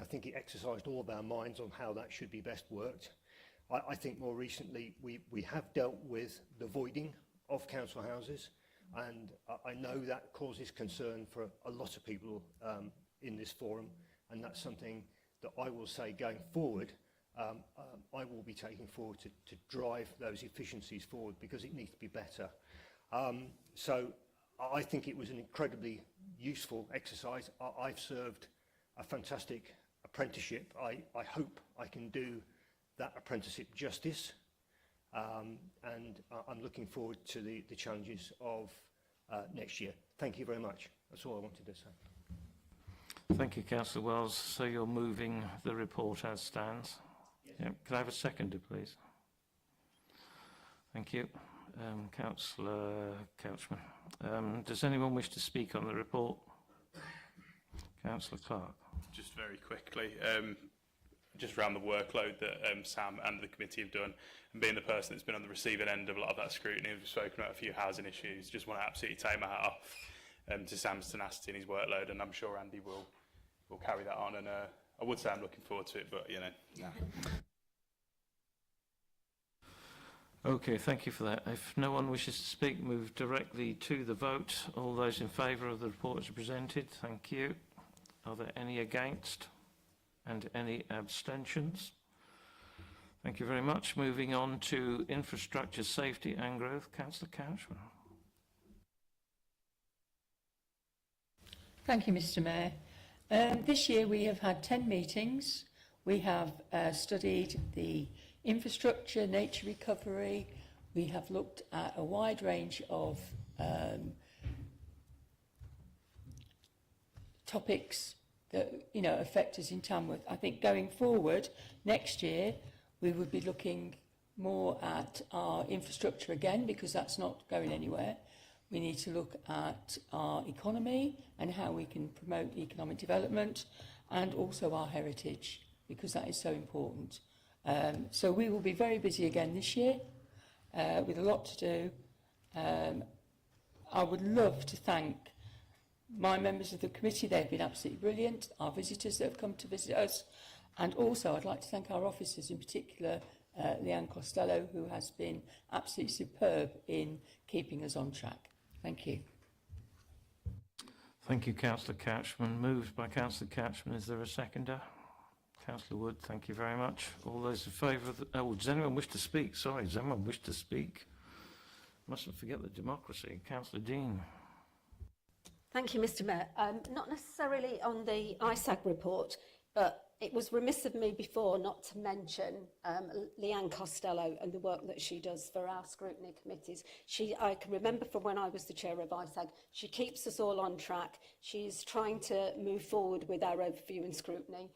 [SPEAKER 16] I think it exercised all of our minds on how that should be best worked. I think more recently we have dealt with the voiding of council houses, and I know that causes concern for a lot of people in this forum, and that's something that I will say going forward, I will be taking forward to drive those efficiencies forward, because it needs to be better. So I think it was an incredibly useful exercise. I've served a fantastic apprenticeship. I hope I can do that apprenticeship justice, and I'm looking forward to the challenges of next year. Thank you very much. That's all I wanted to say.
[SPEAKER 8] Thank you, Councillor Wells. So you're moving the report as stands? Yes. Yep. Can I have a seconder, please? Thank you. Councillor Couchman. Does anyone wish to speak on the report? Councillor Clark.
[SPEAKER 6] Just very quickly, just around the workload that Sam and the committee have done, and being the person that's been on the receiving end of a lot of that scrutiny, we've spoken about a few housing issues. Just want to absolutely take my hat off to Sam's tenacity and his workload, and I'm sure Andy will carry that on. And I would say I'm looking forward to it, but you know. Yeah.
[SPEAKER 8] Okay, thank you for that. If no one wishes to speak, move directly to the vote. All those in favour of the report as presented, thank you. Are there any against? And any abstentions? Thank you very much. Moving on to infrastructure, safety and growth. Councillor Couchman.
[SPEAKER 9] Thank you, Mr. Mayor. This year we have had 10 meetings. We have studied the infrastructure, nature recovery. We have looked at a wide range of topics that affect us in Tamworth. I think going forward next year we would be looking more at our infrastructure again, because that's not going anywhere. We need to look at our economy and how we can promote economic development, and also our heritage, because that is so important. So we will be very busy again this year with a lot to do. I would love to thank my members of the committee. They've been absolutely brilliant. Our visitors that have come to visit us. And also I'd like to thank our officers, in particular Leanne Costello, who has been absolutely superb in keeping us on track. Thank you.
[SPEAKER 8] Thank you, Councillor Couchman. Moved by Councillor Couchman. Is there a seconder? Councillor Wood, thank you very much. All those in favour of the... Oh, does anyone wish to speak? Sorry, does anyone wish to speak? Mustn't forget the democracy. Councillor Dean.
[SPEAKER 5] Thank you, Mr. Mayor. Not necessarily on the ISAG report, but it was remiss of me before not to mention Leanne Costello and the work that she does for our scrutiny committees. I can remember from when I was the chair of ISAG, she keeps us all on track. She's trying to move forward with our overview and scrutiny,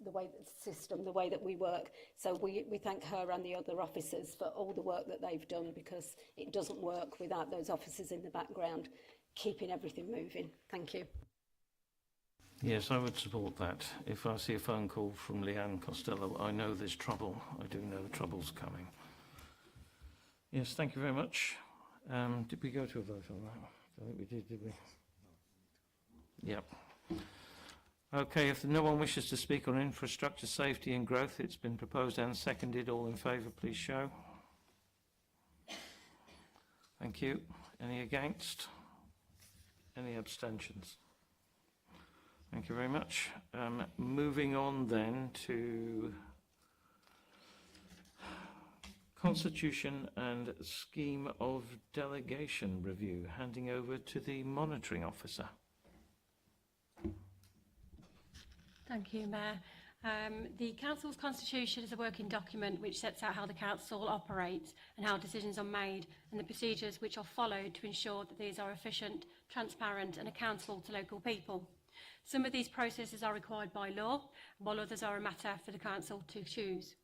[SPEAKER 5] the way that the system, the way that we work. So we thank her and the other officers for all the work that they've done, because it doesn't work without those officers in the background keeping everything moving. Thank you.
[SPEAKER 8] Yes, I would support that. If I see a phone call from Leanne Costello, I know there's trouble. I do know trouble's coming. Yes, thank you very much. Did we go to a vote on that? I think we did we? Yep. Okay, if no one wishes to speak on infrastructure, safety and growth, it's been proposed and seconded. All in favour, please show. Thank you. Any against? Any abstentions? Thank you very much. Moving on then to Constitution and Scheme of Delegation Review, handing over to the Monitoring Officer.
[SPEAKER 17] Thank you, Mayor. The Council's Constitution is a working document which sets out how the Council operates and how decisions are made and the procedures which are followed to ensure that these are efficient, transparent and accountable to local people. Some of these processes are required by law, while others are a matter for the Council to choose.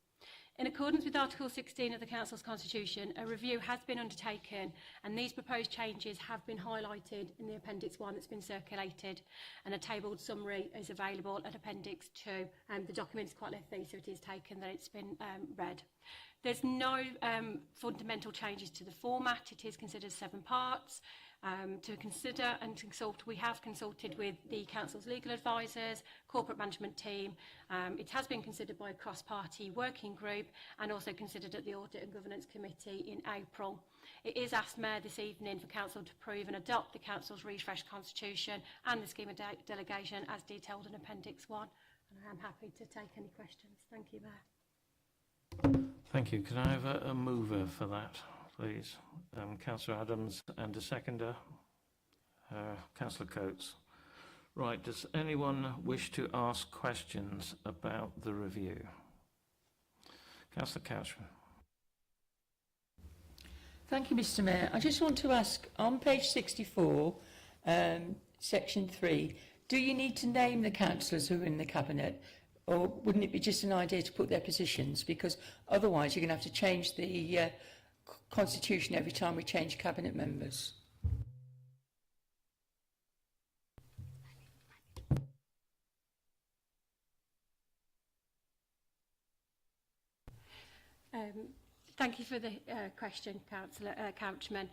[SPEAKER 17] In accordance with Article 16 of the Council's Constitution, a review has been undertaken and these proposed changes have been highlighted in the Appendix 1 that's been circulated, and a tabled summary is available at Appendix 2. The document is quite lengthy, so it is taken that it's been read. There's no fundamental changes to the format. It is considered 7 parts. To consider and consult, we have consulted with the Council's legal advisors, corporate management team. It has been considered by a cross-party working group and also considered at the Audit and Governance Committee in April. It is asked, Mayor, this evening for Council to approve and adopt the Council's refreshed constitution and the scheme of delegation as detailed in Appendix 1. And I am happy to take any questions. Thank you, Mayor.
[SPEAKER 8] Thank you. Can I have a mover for that, please? Councillor Adams, and a seconder, Councillor Coates. Right, does anyone wish to ask questions about the review? Councillor Couchman.
[SPEAKER 9] Thank you, Mr. Mayor. I just want to ask, on page 64, section 3, do you need to name the councillors who are in the cabinet, or wouldn't it be just an idea to put their positions? Because otherwise you're going to have to change the constitution every time we change cabinet members.
[SPEAKER 17] Thank you for the question, Councillor Couchman.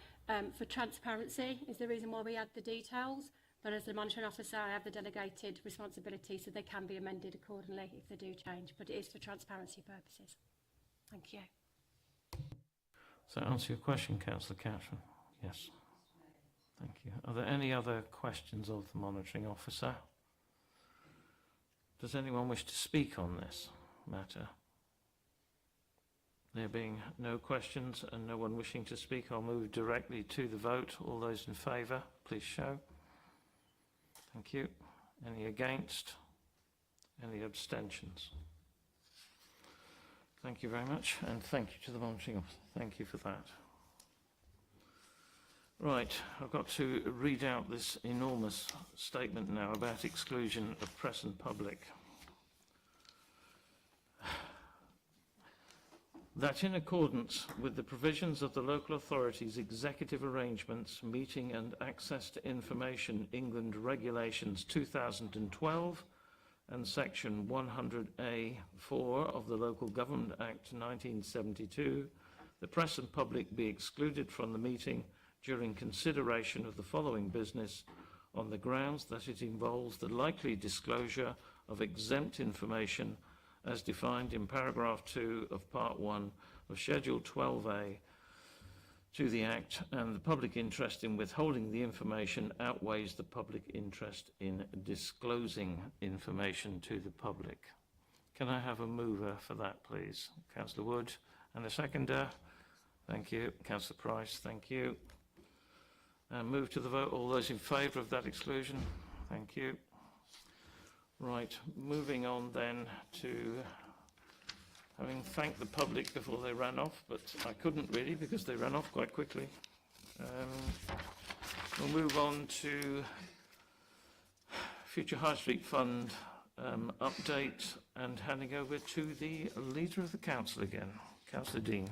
[SPEAKER 17] For transparency is the reason why we add the details, but as the monitoring officer I have the delegated responsibility, so they can be amended accordingly if they do change, but it is for transparency purposes. Thank you.
[SPEAKER 8] Does that answer your question, Councillor Couchman? Yes. Thank you. Are there any other questions of the monitoring officer? Does anyone wish to speak on this matter? There being no questions and no one wishing to speak, I'll move directly to the vote. All those in favour, please show. Thank you. Any against? Any abstentions? Thank you very much, and thank you to the monitoring officer. Thank you for that. Right, I've got to read out this enormous statement now about exclusion of press and public. That in accordance with the provisions of the local authority's executive arrangements, meeting and access to information England Regulations 2012 and section 100A(4) of the Local Government Act 1972, the press and public be excluded from the meeting during consideration of the following business on the grounds that it involves the likely disclosure of exempt information as defined in paragraph 2 of part 1 of schedule 12A to the Act, and the public interest in withholding the information outweighs the public interest in disclosing information to the public. Can I have a mover for that, please? Councillor Wood, and a seconder. Thank you. Councillor Price, thank you. And move to the vote. All those in favour of that exclusion? Thank you. Right, moving on then to having thanked the public before they ran off, but I couldn't really because they ran off quite quickly. We'll move on to Future High Street Fund update and handing over to the Leader of the Council again, Councillor Dean.